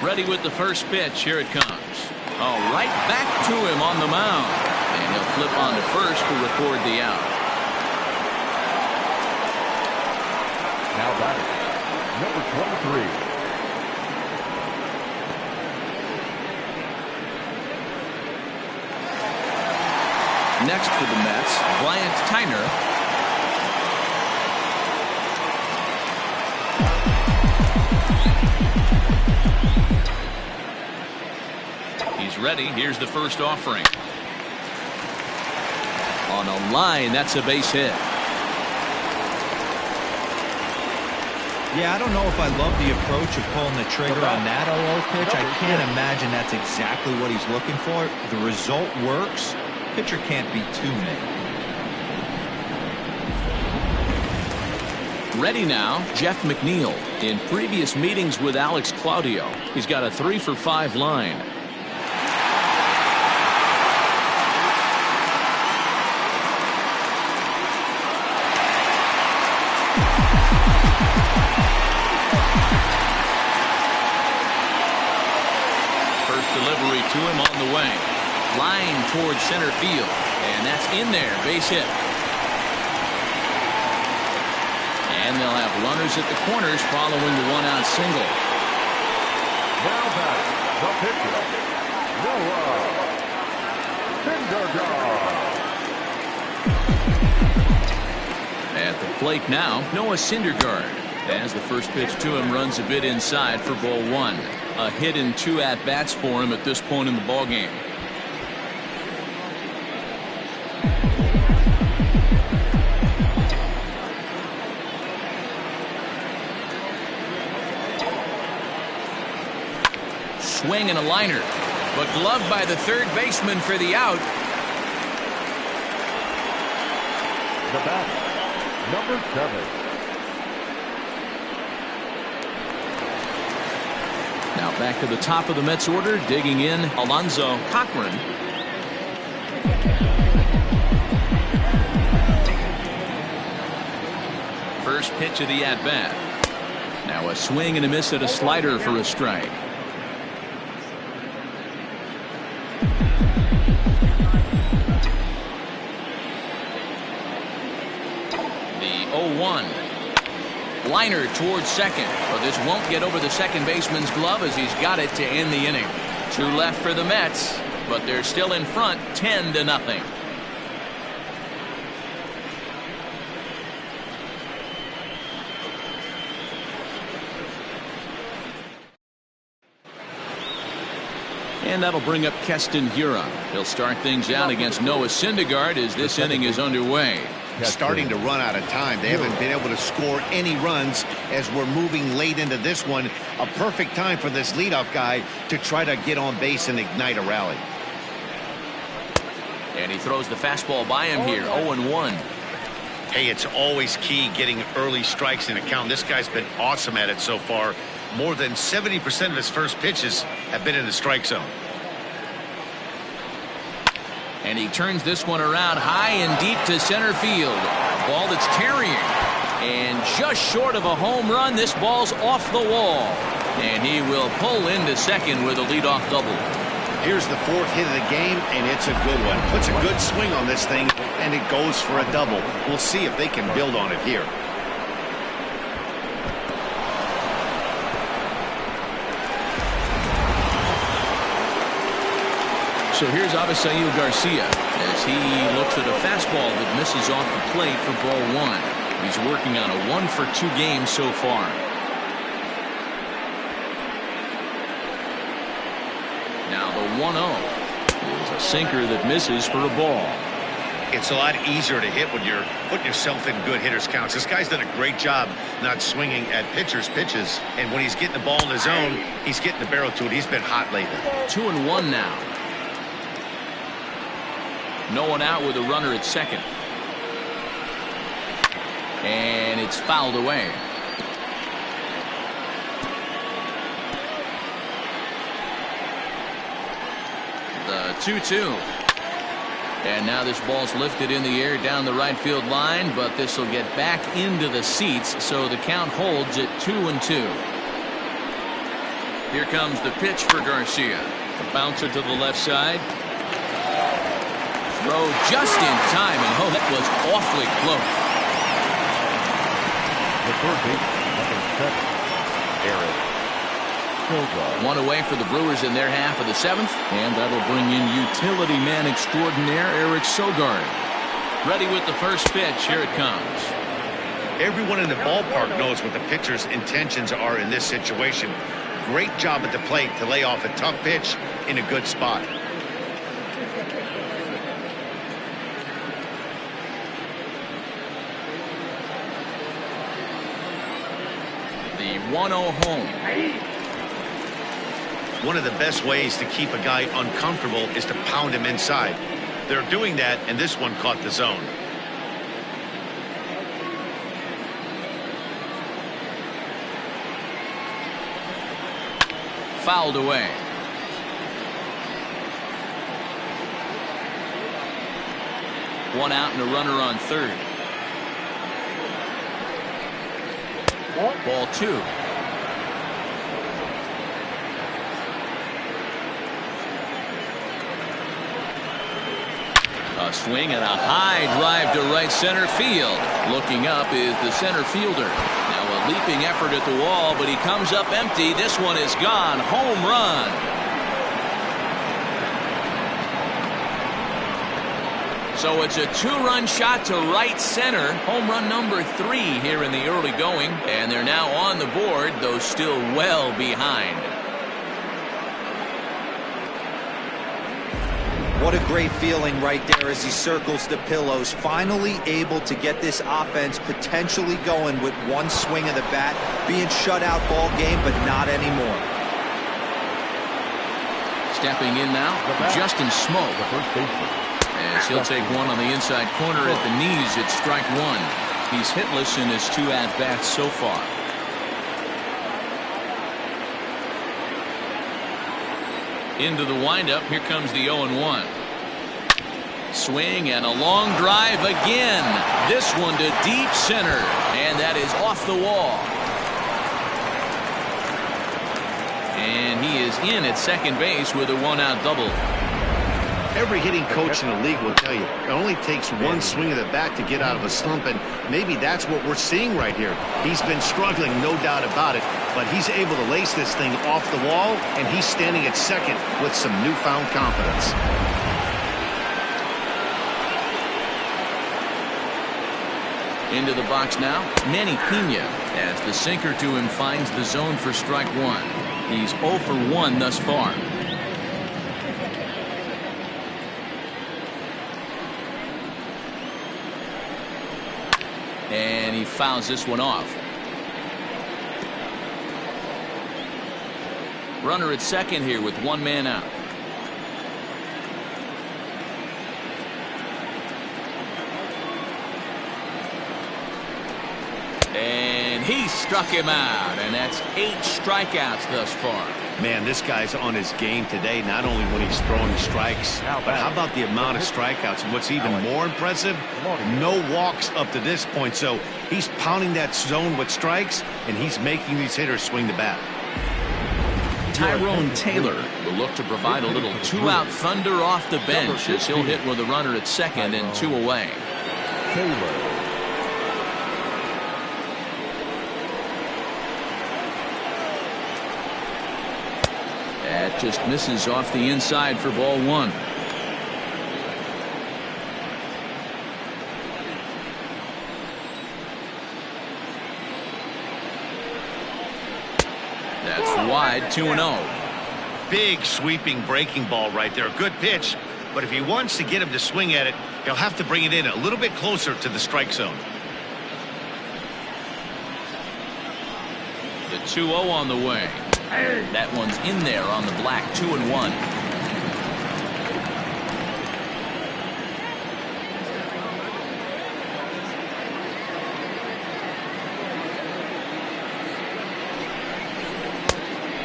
Ready with the first pitch. Here it comes. Oh, right back to him on the mound. And he'll flip on to first to record the out. Now batting, number 23. Next for the Mets, Bryant Tyner. He's ready. Here's the first offering. On a line, that's a base hit. Yeah, I don't know if I love the approach of pulling the trigger on that 0-0 pitch. I can't imagine that's exactly what he's looking for. The result works. Pitcher can't be too mad. Ready now, Jeff McNeil. In previous meetings with Alex Claudio, he's got a 3-for-5 line. First delivery to him on the way. Line towards center field. And that's in there. Base hit. And they'll have runners at the corners following the one-out single. Now back, the pitcher, Syndergaard. At the plate now, Noah Syndergaard. As the first pitch to him runs a bit inside for ball one. A hit and 2 at-bats for him at this point in the ballgame. Swing and a liner, but gloved by the third baseman for the out. The bat, number 7. Now back to the top of the Mets order, digging in Alonzo Cochran. First pitch of the at-bat. Now a swing and a miss at a slider for a strike. The 0-1. Liner towards second, but this won't get over the second baseman's glove as he's got it to end the inning. 2 left for the Mets, but they're still in front 10-0. And that'll bring up Keston Hiura. He'll start things out against Noah Syndergaard as this inning is underway. Starting to run out of time. They haven't been able to score any runs as we're moving late into this one. A perfect time for this leadoff guy to try to get on base and ignite a rally. And he throws the fastball by him here. 0-1. Hey, it's always key getting early strikes in a count. This guy's been awesome at it so far. More than 70% of his first pitches have been in the strike zone. And he turns this one around high and deep to center field. A ball that's carrying. And just short of a home run, this ball's off the wall. And he will pull into second with a leadoff double. Here's the 4th hit of the game, and it's a good one. Puts a good swing on this thing, and it goes for a double. We'll see if they can build on it here. So here's Avisail Garcia as he looks at a fastball that misses off the plate for ball one. He's working on a 1-for-2 game so far. Now the 1-0 is a sinker that misses for a ball. It's a lot easier to hit when you're putting yourself in good hitters counts. This guy's done a great job not swinging at pitchers' pitches. And when he's getting the ball in his zone, he's getting the barrel to it. He's been hot lately. 2-1 now. No one out with a runner at second. And it's fouled away. The 2-2. And now this ball's lifted in the air down the right field line, but this will get back into the seats, so the count holds at 2-2. Here comes the pitch for Garcia. The bouncer to the left side. Throw just in time, and oh, that was awfully close. The third baseman, number 7, Syndergaard. One away for the Brewers in their half of the 7th, and that'll bring in utility man extraordinaire Eric Sogard. Ready with the first pitch. Here it comes. Everyone in the ballpark knows what the pitcher's intentions are in this situation. Great job at the plate to lay off a tough pitch in a good spot. The 1-0 home. One of the best ways to keep a guy uncomfortable is to pound him inside. They're doing that, and this one caught the zone. Fouled away. One out and a runner on third. Ball 2. A swing and a high drive to right center field. Looking up is the center fielder. Now a leaping effort at the wall, but he comes up empty. This one is gone. Home run. So it's a 2-run shot to right center. Home run number 3 here in the early going. And they're now on the board, though still well behind. What a great feeling right there as he circles the pillows. Finally able to get this offense potentially going with one swing of the bat. Being shut out all game, but not anymore. Stepping in now, Justin Smoke. As he'll take one on the inside corner at the knees. It's strike 1. He's hitless in his 2 at-bats so far. Into the windup. Here comes the 0-1. Swing and a long drive again. This one to deep center. And that is off the wall. And he is in at second base with a 1-out double. Every hitting coach in the league will tell you it only takes one swing of the bat to get out of a slump, and maybe that's what we're seeing right here. He's been struggling, no doubt about it, but he's able to lace this thing off the wall, and he's standing at second with some newfound confidence. Into the box now, Manny Pena, as the sinker to him finds the zone for strike 1. He's 0 for 1 thus far. And he fouls this one off. Runner at second here with 1 man out. And he struck him out, and that's 8 strikeouts thus far. Man, this guy's on his game today, not only when he's throwing strikes, but how about the amount of strikeouts? And what's even more impressive, no walks up to this point. So he's pounding that zone with strikes, and he's making these hitters swing the bat. Tyrone Taylor will look to provide a little 2-out thunder off the bench as he'll hit with a runner at second and 2 away. That just misses off the inside for ball 1. That's wide, 2-0. Big sweeping breaking ball right there. Good pitch, but if he wants to get him to swing at it, he'll have to bring it in a little bit closer to the strike zone. The 2-0 on the way. That one's in there on the black. 2-1.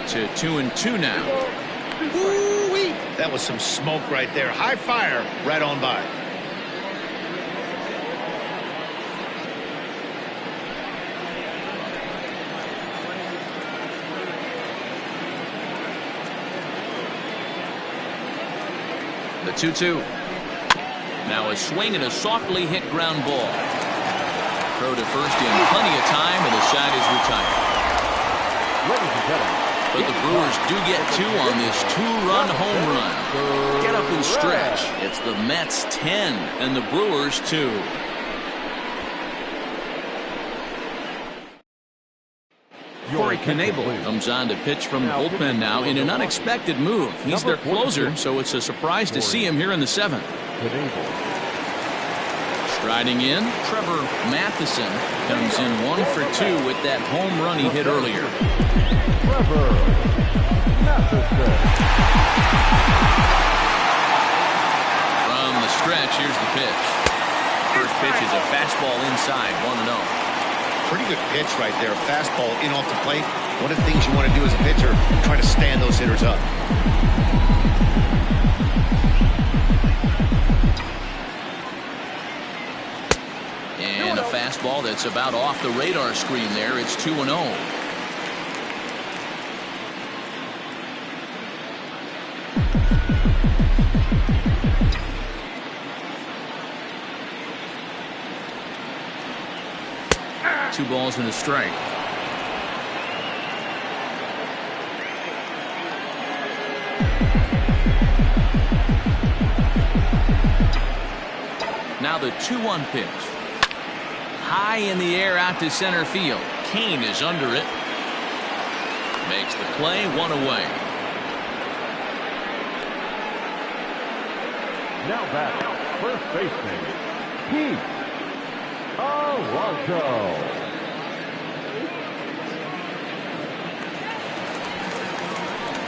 To 2-2 now. Woo-wee. That was some smoke right there. High fire right on by. The 2-2. Now a swing and a softly hit ground ball. Throw to first in plenty of time, and the side is retired. But the Brewers do get 2 on this 2-run home run. Get up and stretch. It's the Mets 10 and the Brewers 2. Corey Knebel comes on to pitch from the bullpen now in an unexpected move. He's their closer, so it's a surprise to see him here in the 7th. Striding in, Trevor Matheson comes in 1 for 2 with that home run he hit earlier. From the stretch, here's the pitch. First pitch is a fastball inside, 1-0. Pretty good pitch right there. Fastball in off the plate. One of the things you want to do as a pitcher, try to stand those hitters up. And a fastball that's about off the radar screen there. It's 2-0. Two balls and a strike. Now the 2-1 pitch. High in the air out to center field. Kane is under it. Makes the play, one away. Now batting, first baseman, Peralta.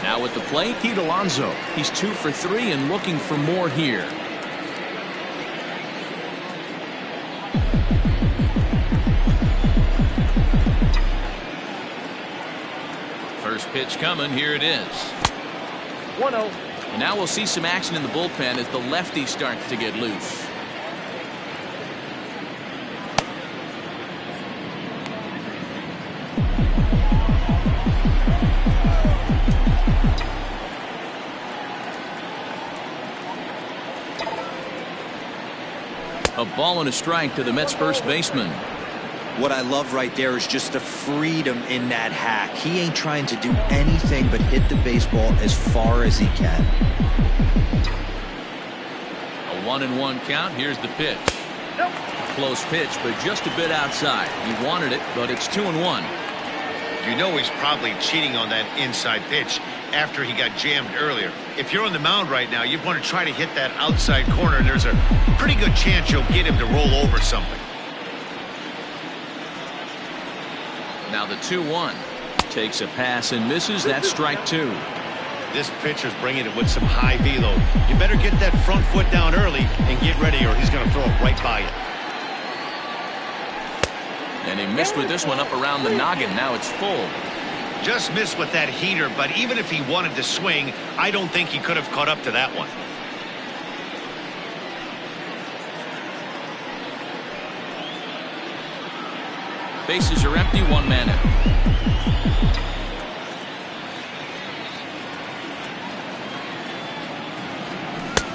Now at the plate, Pete Alonso. He's 2 for 3 and looking for more here. First pitch coming. Here it is. 1-0. And now we'll see some action in the bullpen as the lefty starts to get loose. A ball and a strike to the Mets first baseman. What I love right there is just the freedom in that hack. He ain't trying to do anything but hit the baseball as far as he can. A 1-1 count. Here's the pitch. Nope. Close pitch, but just a bit outside. He wanted it, but it's 2-1. You know he's probably cheating on that inside pitch after he got jammed earlier. If you're on the mound right now, you want to try to hit that outside corner, and there's a pretty good chance you'll get him to roll over something. Now the 2-1. Takes a pass and misses. That's strike 2. This pitcher's bringing it with some high velo. You better get that front foot down early and get ready, or he's going to throw it right by you. And he missed with this one up around the noggin. Now it's full. Just missed with that heater, but even if he wanted to swing, I don't think he could have caught up to that one. Bases are empty, 1 man out.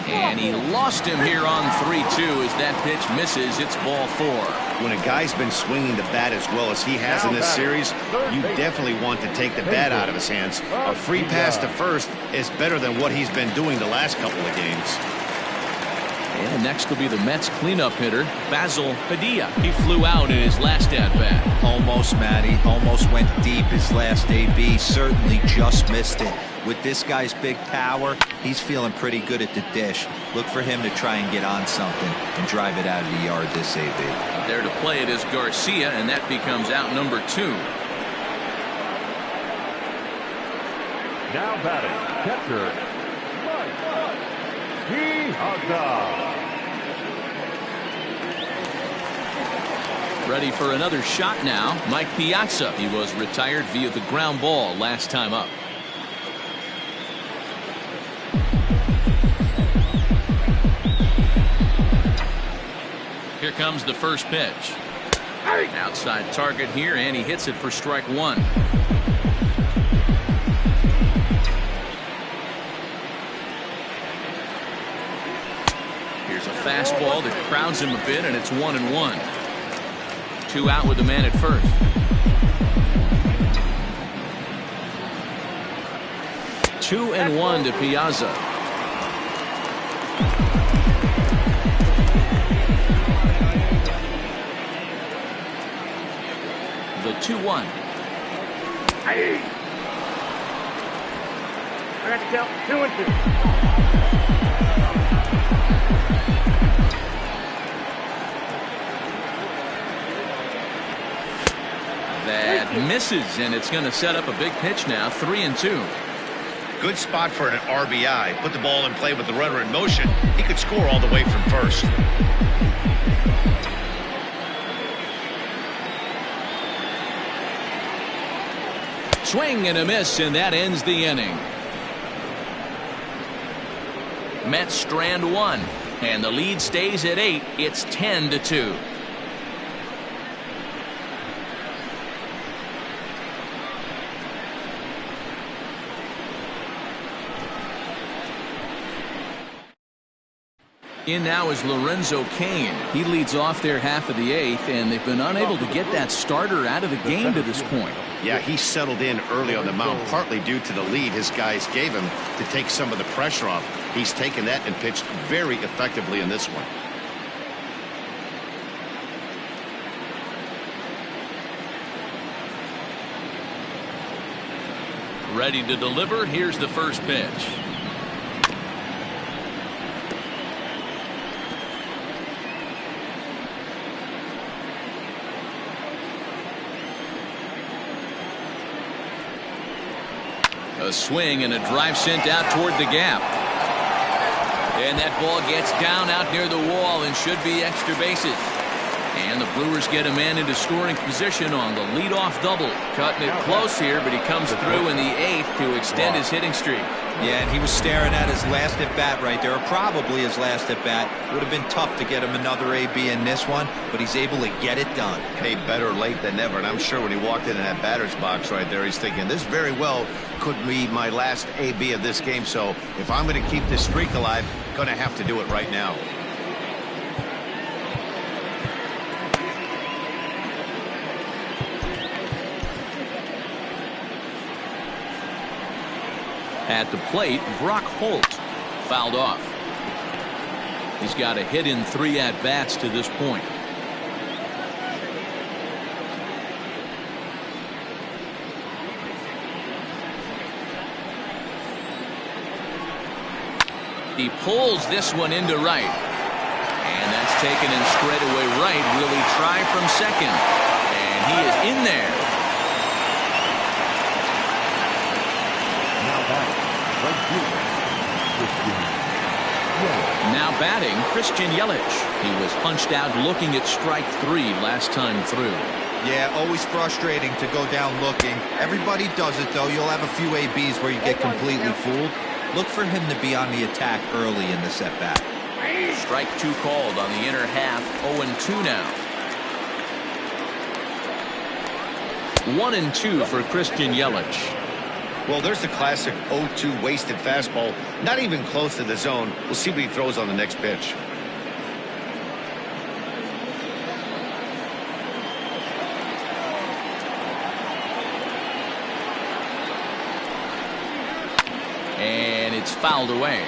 And he lost him here on 3-2 as that pitch misses. It's ball 4. When a guy's been swinging the bat as well as he has in this series, you definitely want to take the bat out of his hands. A free pass to first is better than what he's been doing the last couple of games. And next will be the Mets cleanup hitter, Basil Padilla. He flew out in his last at-bat. Almost, Matty. Almost went deep his last AB. Certainly just missed it. With this guy's big power, he's feeling pretty good at the dish. Look for him to try and get on something and drive it out of the yard this AB. There to play it is Garcia, and that becomes out number 2. Now batting, catcher, Peralta. Ready for another shot now. Mike Piazza. He was retired via the ground ball last time up. Here comes the first pitch. Outside target here, and he hits it for strike 1. Here's a fastball that crowds him a bit, and it's 1-1. 2 out with the man at first. Two and 1 to Piazza. The 2-1. Hey. I got to count 2-2. That misses, and it's going to set up a big pitch now. 3-2. Good spot for an RBI. Put the ball in play with the runner in motion. He could score all the way from first. Swing and a miss, and that ends the inning. Mets strand 1, and the lead stays at 8. It's 10-2. In now is Lorenzo Cain. He leads off their half of the 8th, and they've been unable to get that starter out of the game to this point. Yeah, he settled in early on the mound, partly due to the lead his guys gave him to take some of the pressure off. He's taken that and pitched very effectively in this one. Ready to deliver. Here's the first pitch. A swing and a drive sent out toward the gap. And that ball gets down out near the wall and should be extra bases. And the Brewers get a man into scoring position on the leadoff double. Cutting it close here, but he comes through in the 8th to extend his hitting streak. Yeah, and he was staring at his last at bat right there, or probably his last at bat. Would have been tough to get him another AB in this one, but he's able to get it done. Hey, better late than never. And I'm sure when he walked into that batter's box right there, he's thinking, this very well could be my last AB of this game. So if I'm going to keep this streak alive, going to have to do it right now. At the plate, Brock Holt fouled off. He's got a hit in 3 at-bats to this point. He pulls this one into right. And that's taken in straightaway right. Will he try from second? And he is in there. Now batting, Christian Yelich. He was punched out looking at strike 3 last time through. Yeah, always frustrating to go down looking. Everybody does it, though. You'll have a few ABs where you get completely fooled. Look for him to be on the attack early in the at-bat. Strike 2 called on the inner half. 0-2 now. 1-2 for Christian Yelich. Well, there's the classic 0-2 wasted fastball. Not even close to the zone. We'll see what he throws on the next pitch. And it's fouled away.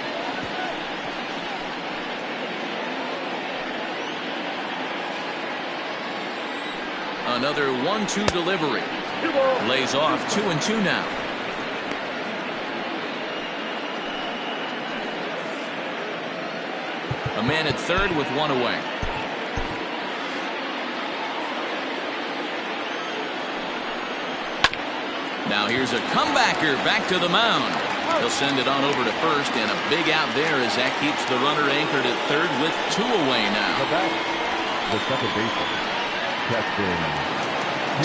Another 1-2 delivery. Lays off 2-2 now. A man at third with 1 away. Now here's a comebacker back to the mound. He'll send it on over to first, and a big out there as that keeps the runner anchored at third with 2 away now. The second baseman, Keston.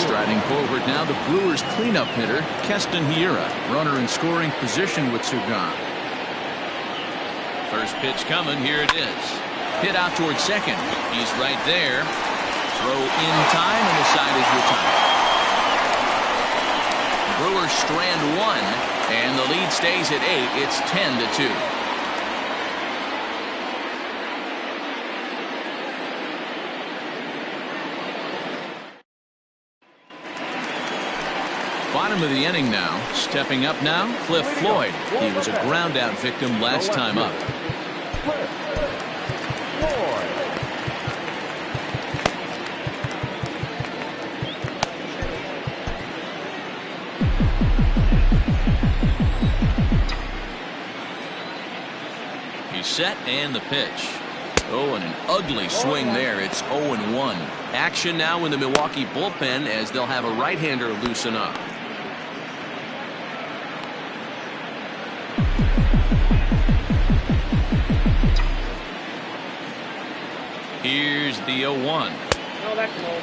Striding forward now, the Brewers cleanup hitter, Keston Hiura. Runner in scoring position with Sugan. First pitch coming. Here it is. Hit out towards second. He's right there. Throw in time, and the side is retired. Brewers strand 1, and the lead stays at 8. It's 10-2. Bottom of the inning now. Stepping up now, Cliff Floyd. He was a ground out victim last time up. He's set, and the pitch. Oh, and an ugly swing there. It's 0-1. Action now in the Milwaukee bullpen as they'll have a right-hander loosen up. Here's the 0-1. No, that's low.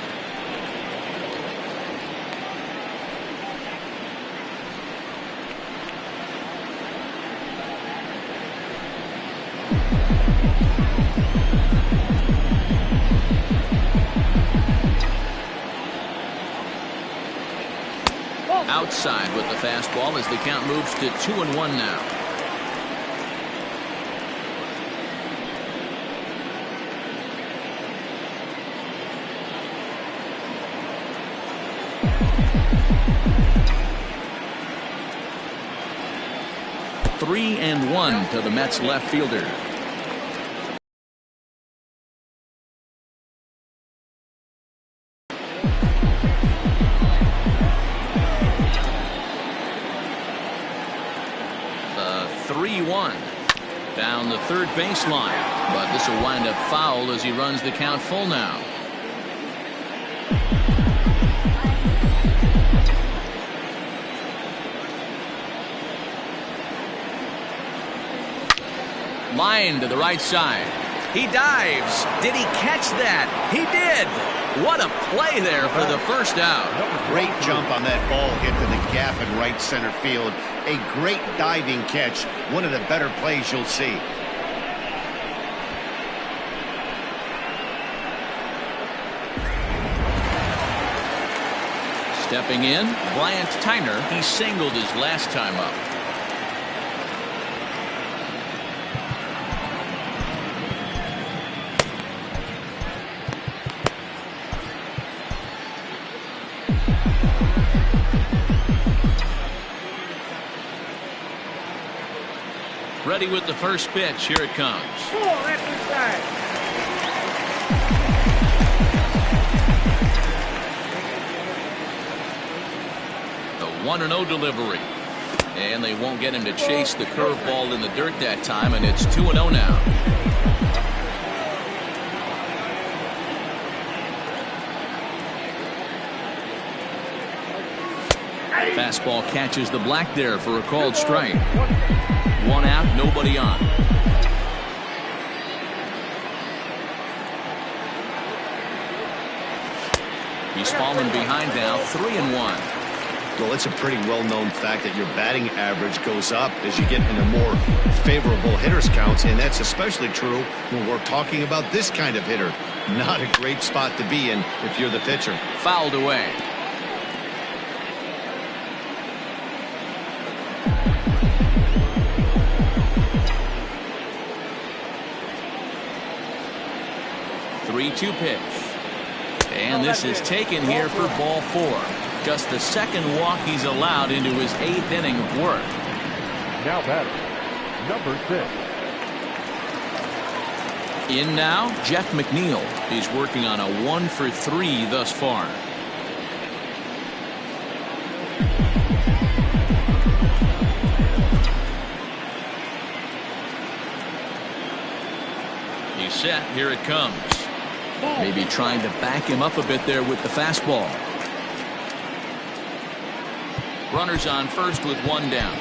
Outside with the fastball as the count moves to 2-1 now. 3-1 to the Mets left fielder. The 3-1 down the third baseline, but this will wind up foul as he runs the count full now. Line to the right side. He dives. Did he catch that? He did. What a play there for the first out. Great jump on that ball hit to the gap in right center field. A great diving catch. One of the better plays you'll see. Stepping in, Bryant Tyner. He singled his last time up. Ready with the first pitch. Here it comes. Left inside. The 1-0 delivery. And they won't get him to chase the curveball in the dirt that time, and it's 2-0 now. Fastball catches the black there for a called strike. 1 out, nobody on. He's fallen behind now, 3-1. Well, it's a pretty well-known fact that your batting average goes up as you get into more favorable hitters counts, and that's especially true when we're talking about this kind of hitter. Not a great spot to be in if you're the pitcher. Fouled away. Two pitch, and this is taken here for ball 4. Just the second walk he's allowed into his 8th inning of work. Now batter, number 6. In now, Jeff McNeil. He's working on a 1-for-3 thus far. He's set. Here it comes. Maybe trying to back him up a bit there with the fastball. Runners on first with 1 down.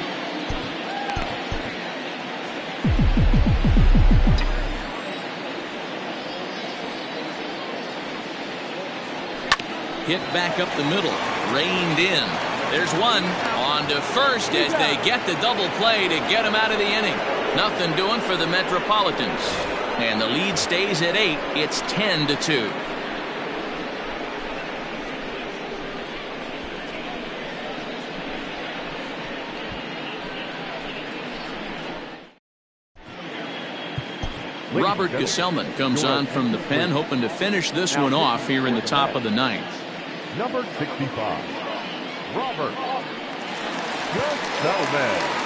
Hit back up the middle. Reined in. There's one. On to first as they get the double play to get him out of the inning. Nothing doing for the Metropolitans. And the lead stays at 8. It's 10-2. Robert Gesellman comes on from the pen, hoping to finish this one off here in the top of the 9th. Number 65, Robert Gesellman.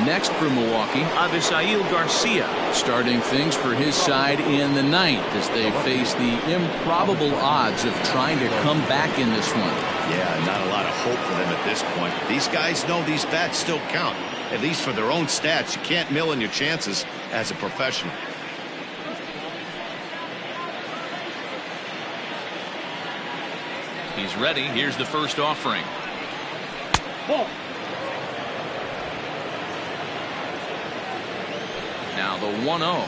Next for Milwaukee, Avisail Garcia starting things for his side in the 9th as they face the improbable odds of trying to come back in this one. Yeah, not a lot of hope for them at this point. These guys know these bats still count, at least for their own stats. You can't mill in your chances as a professional. He's ready. Here's the first offering. Ball. Now the 1-0.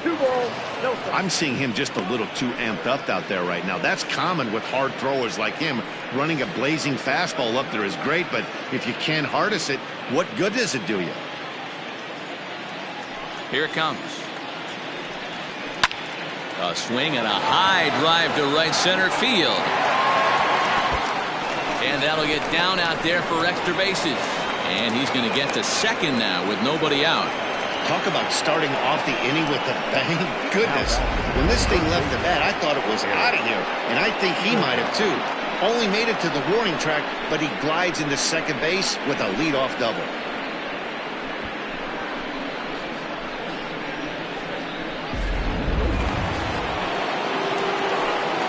2 balls, no strikes. I'm seeing him just a little too amped up out there right now. That's common with hard throwers like him. Running a blazing fastball up there is great, but if you can't harness it, what good does it do you? Here it comes. A swing and a high drive to right center field. And that'll get down out there for extra bases. And he's going to get to second now with nobody out. Talk about starting off the inning with a bang. Goodness. When this thing left the bat, I thought it was out of here. And I think he might have, too. Only made it to the warning track, but he glides into second base with a leadoff double.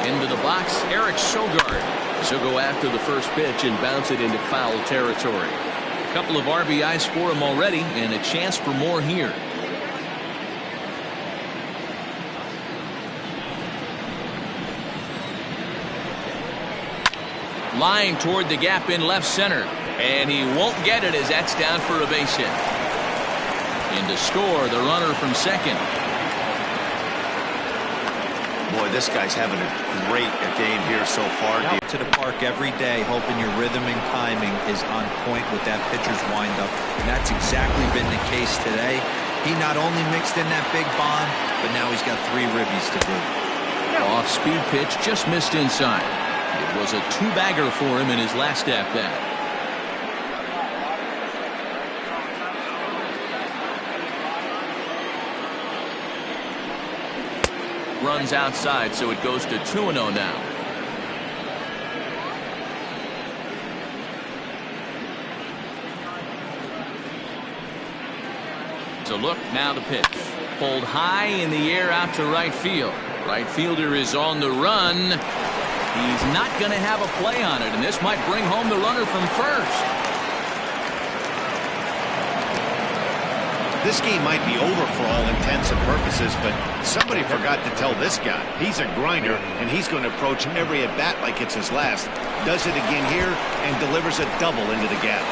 Into the box, Eric Syndergaard. She'll go after the first pitch and bounce it into foul territory. A couple of RBIs for him already, and a chance for more here. Line toward the gap in left center, and he won't get it as that's down for a base hit. In to score, the runner from second. Boy, this guy's having a great game here so far. To the park every day, hoping your rhythm and timing is on point with that pitcher's windup. And that's exactly been the case today. He not only mixed in that big bomb, but now he's got 3 ribbies to boot. Off-speed pitch just missed inside. It was a 2-bagger for him in his last at-bat. Runs outside, so it goes to 2-0 now. So look, now the pitch. Pulled high in the air out to right field. Right fielder is on the run. He's not going to have a play on it, and this might bring home the runner from first. This game might be over for all intents and purposes, but somebody forgot to tell this guy. He's a grinder, and he's going to approach every at-bat like it's his last. Does it again here and delivers a double into the gap.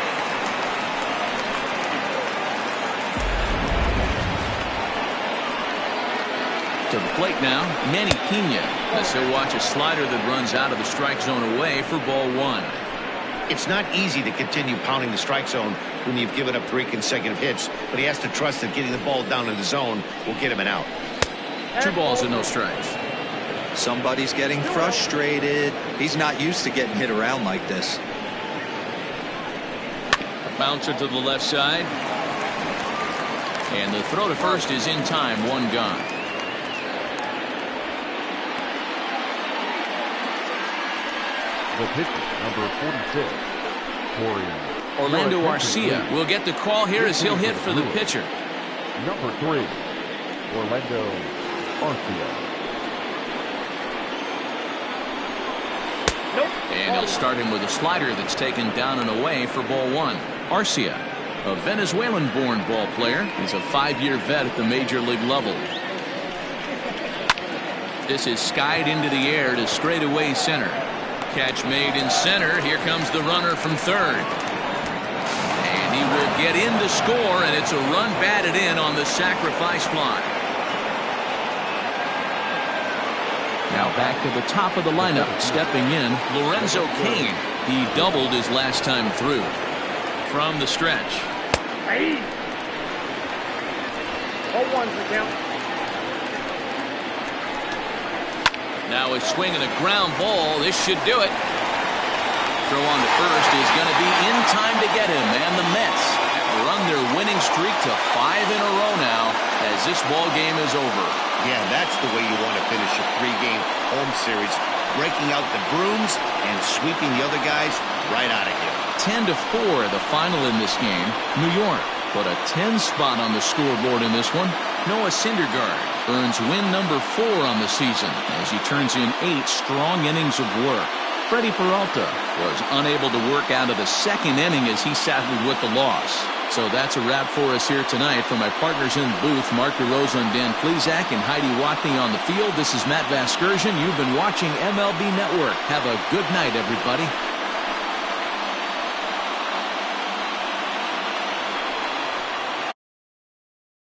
To the plate now, Manny Pena. As he'll watch a slider that runs out of the strike zone away for ball 1. It's not easy to continue pounding the strike zone when you've given up 3 consecutive hits, but he has to trust that getting the ball down in the zone will get him an out. 2 balls and no strikes. Somebody's getting frustrated. He's not used to getting hit around like this. A bouncer to the left side. And the throw to first is in time. 1 gone. The pitcher, number 46, Corey. Orlando Arcia will get the call here as he'll hit for the pitcher. Number 3, Orlando Arcia. And he'll start him with a slider that's taken down and away for ball 1. Arcia, a Venezuelan-born ball player. He's a 5-year vet at the major league level. This is skied into the air to straightaway center. Catch made in center. Here comes the runner from third. And he will get in to score, and it's a run batted in on the sacrifice fly. Now back to the top of the lineup. Stepping in, Lorenzo Cain. He doubled his last time through. From the stretch. 0-1's the count. Now a swing and a ground ball. This should do it. Throw on to first is going to be in time to get him. And the Mets run their winning streak to 5 in a row now as this ball game is over. Yeah, that's the way you want to finish a 3-game home series. Breaking out the brooms and sweeping the other guys right out of here. 10-4 the final in this game. New York put a 10 spot on the scoreboard in this one. Noah Syndergaard earns win number 4 on the season as he turns in 8 strong innings of work. Freddy Peralta was unable to work out of the 2nd inning as he saddled with the loss. So that's a wrap for us here tonight. For my partners in the booth, Mark DeRosa and Dan Plesac and Heidi Watney on the field, this is Matt Vasgersian. You've been watching MLB Network. Have a good night, everybody.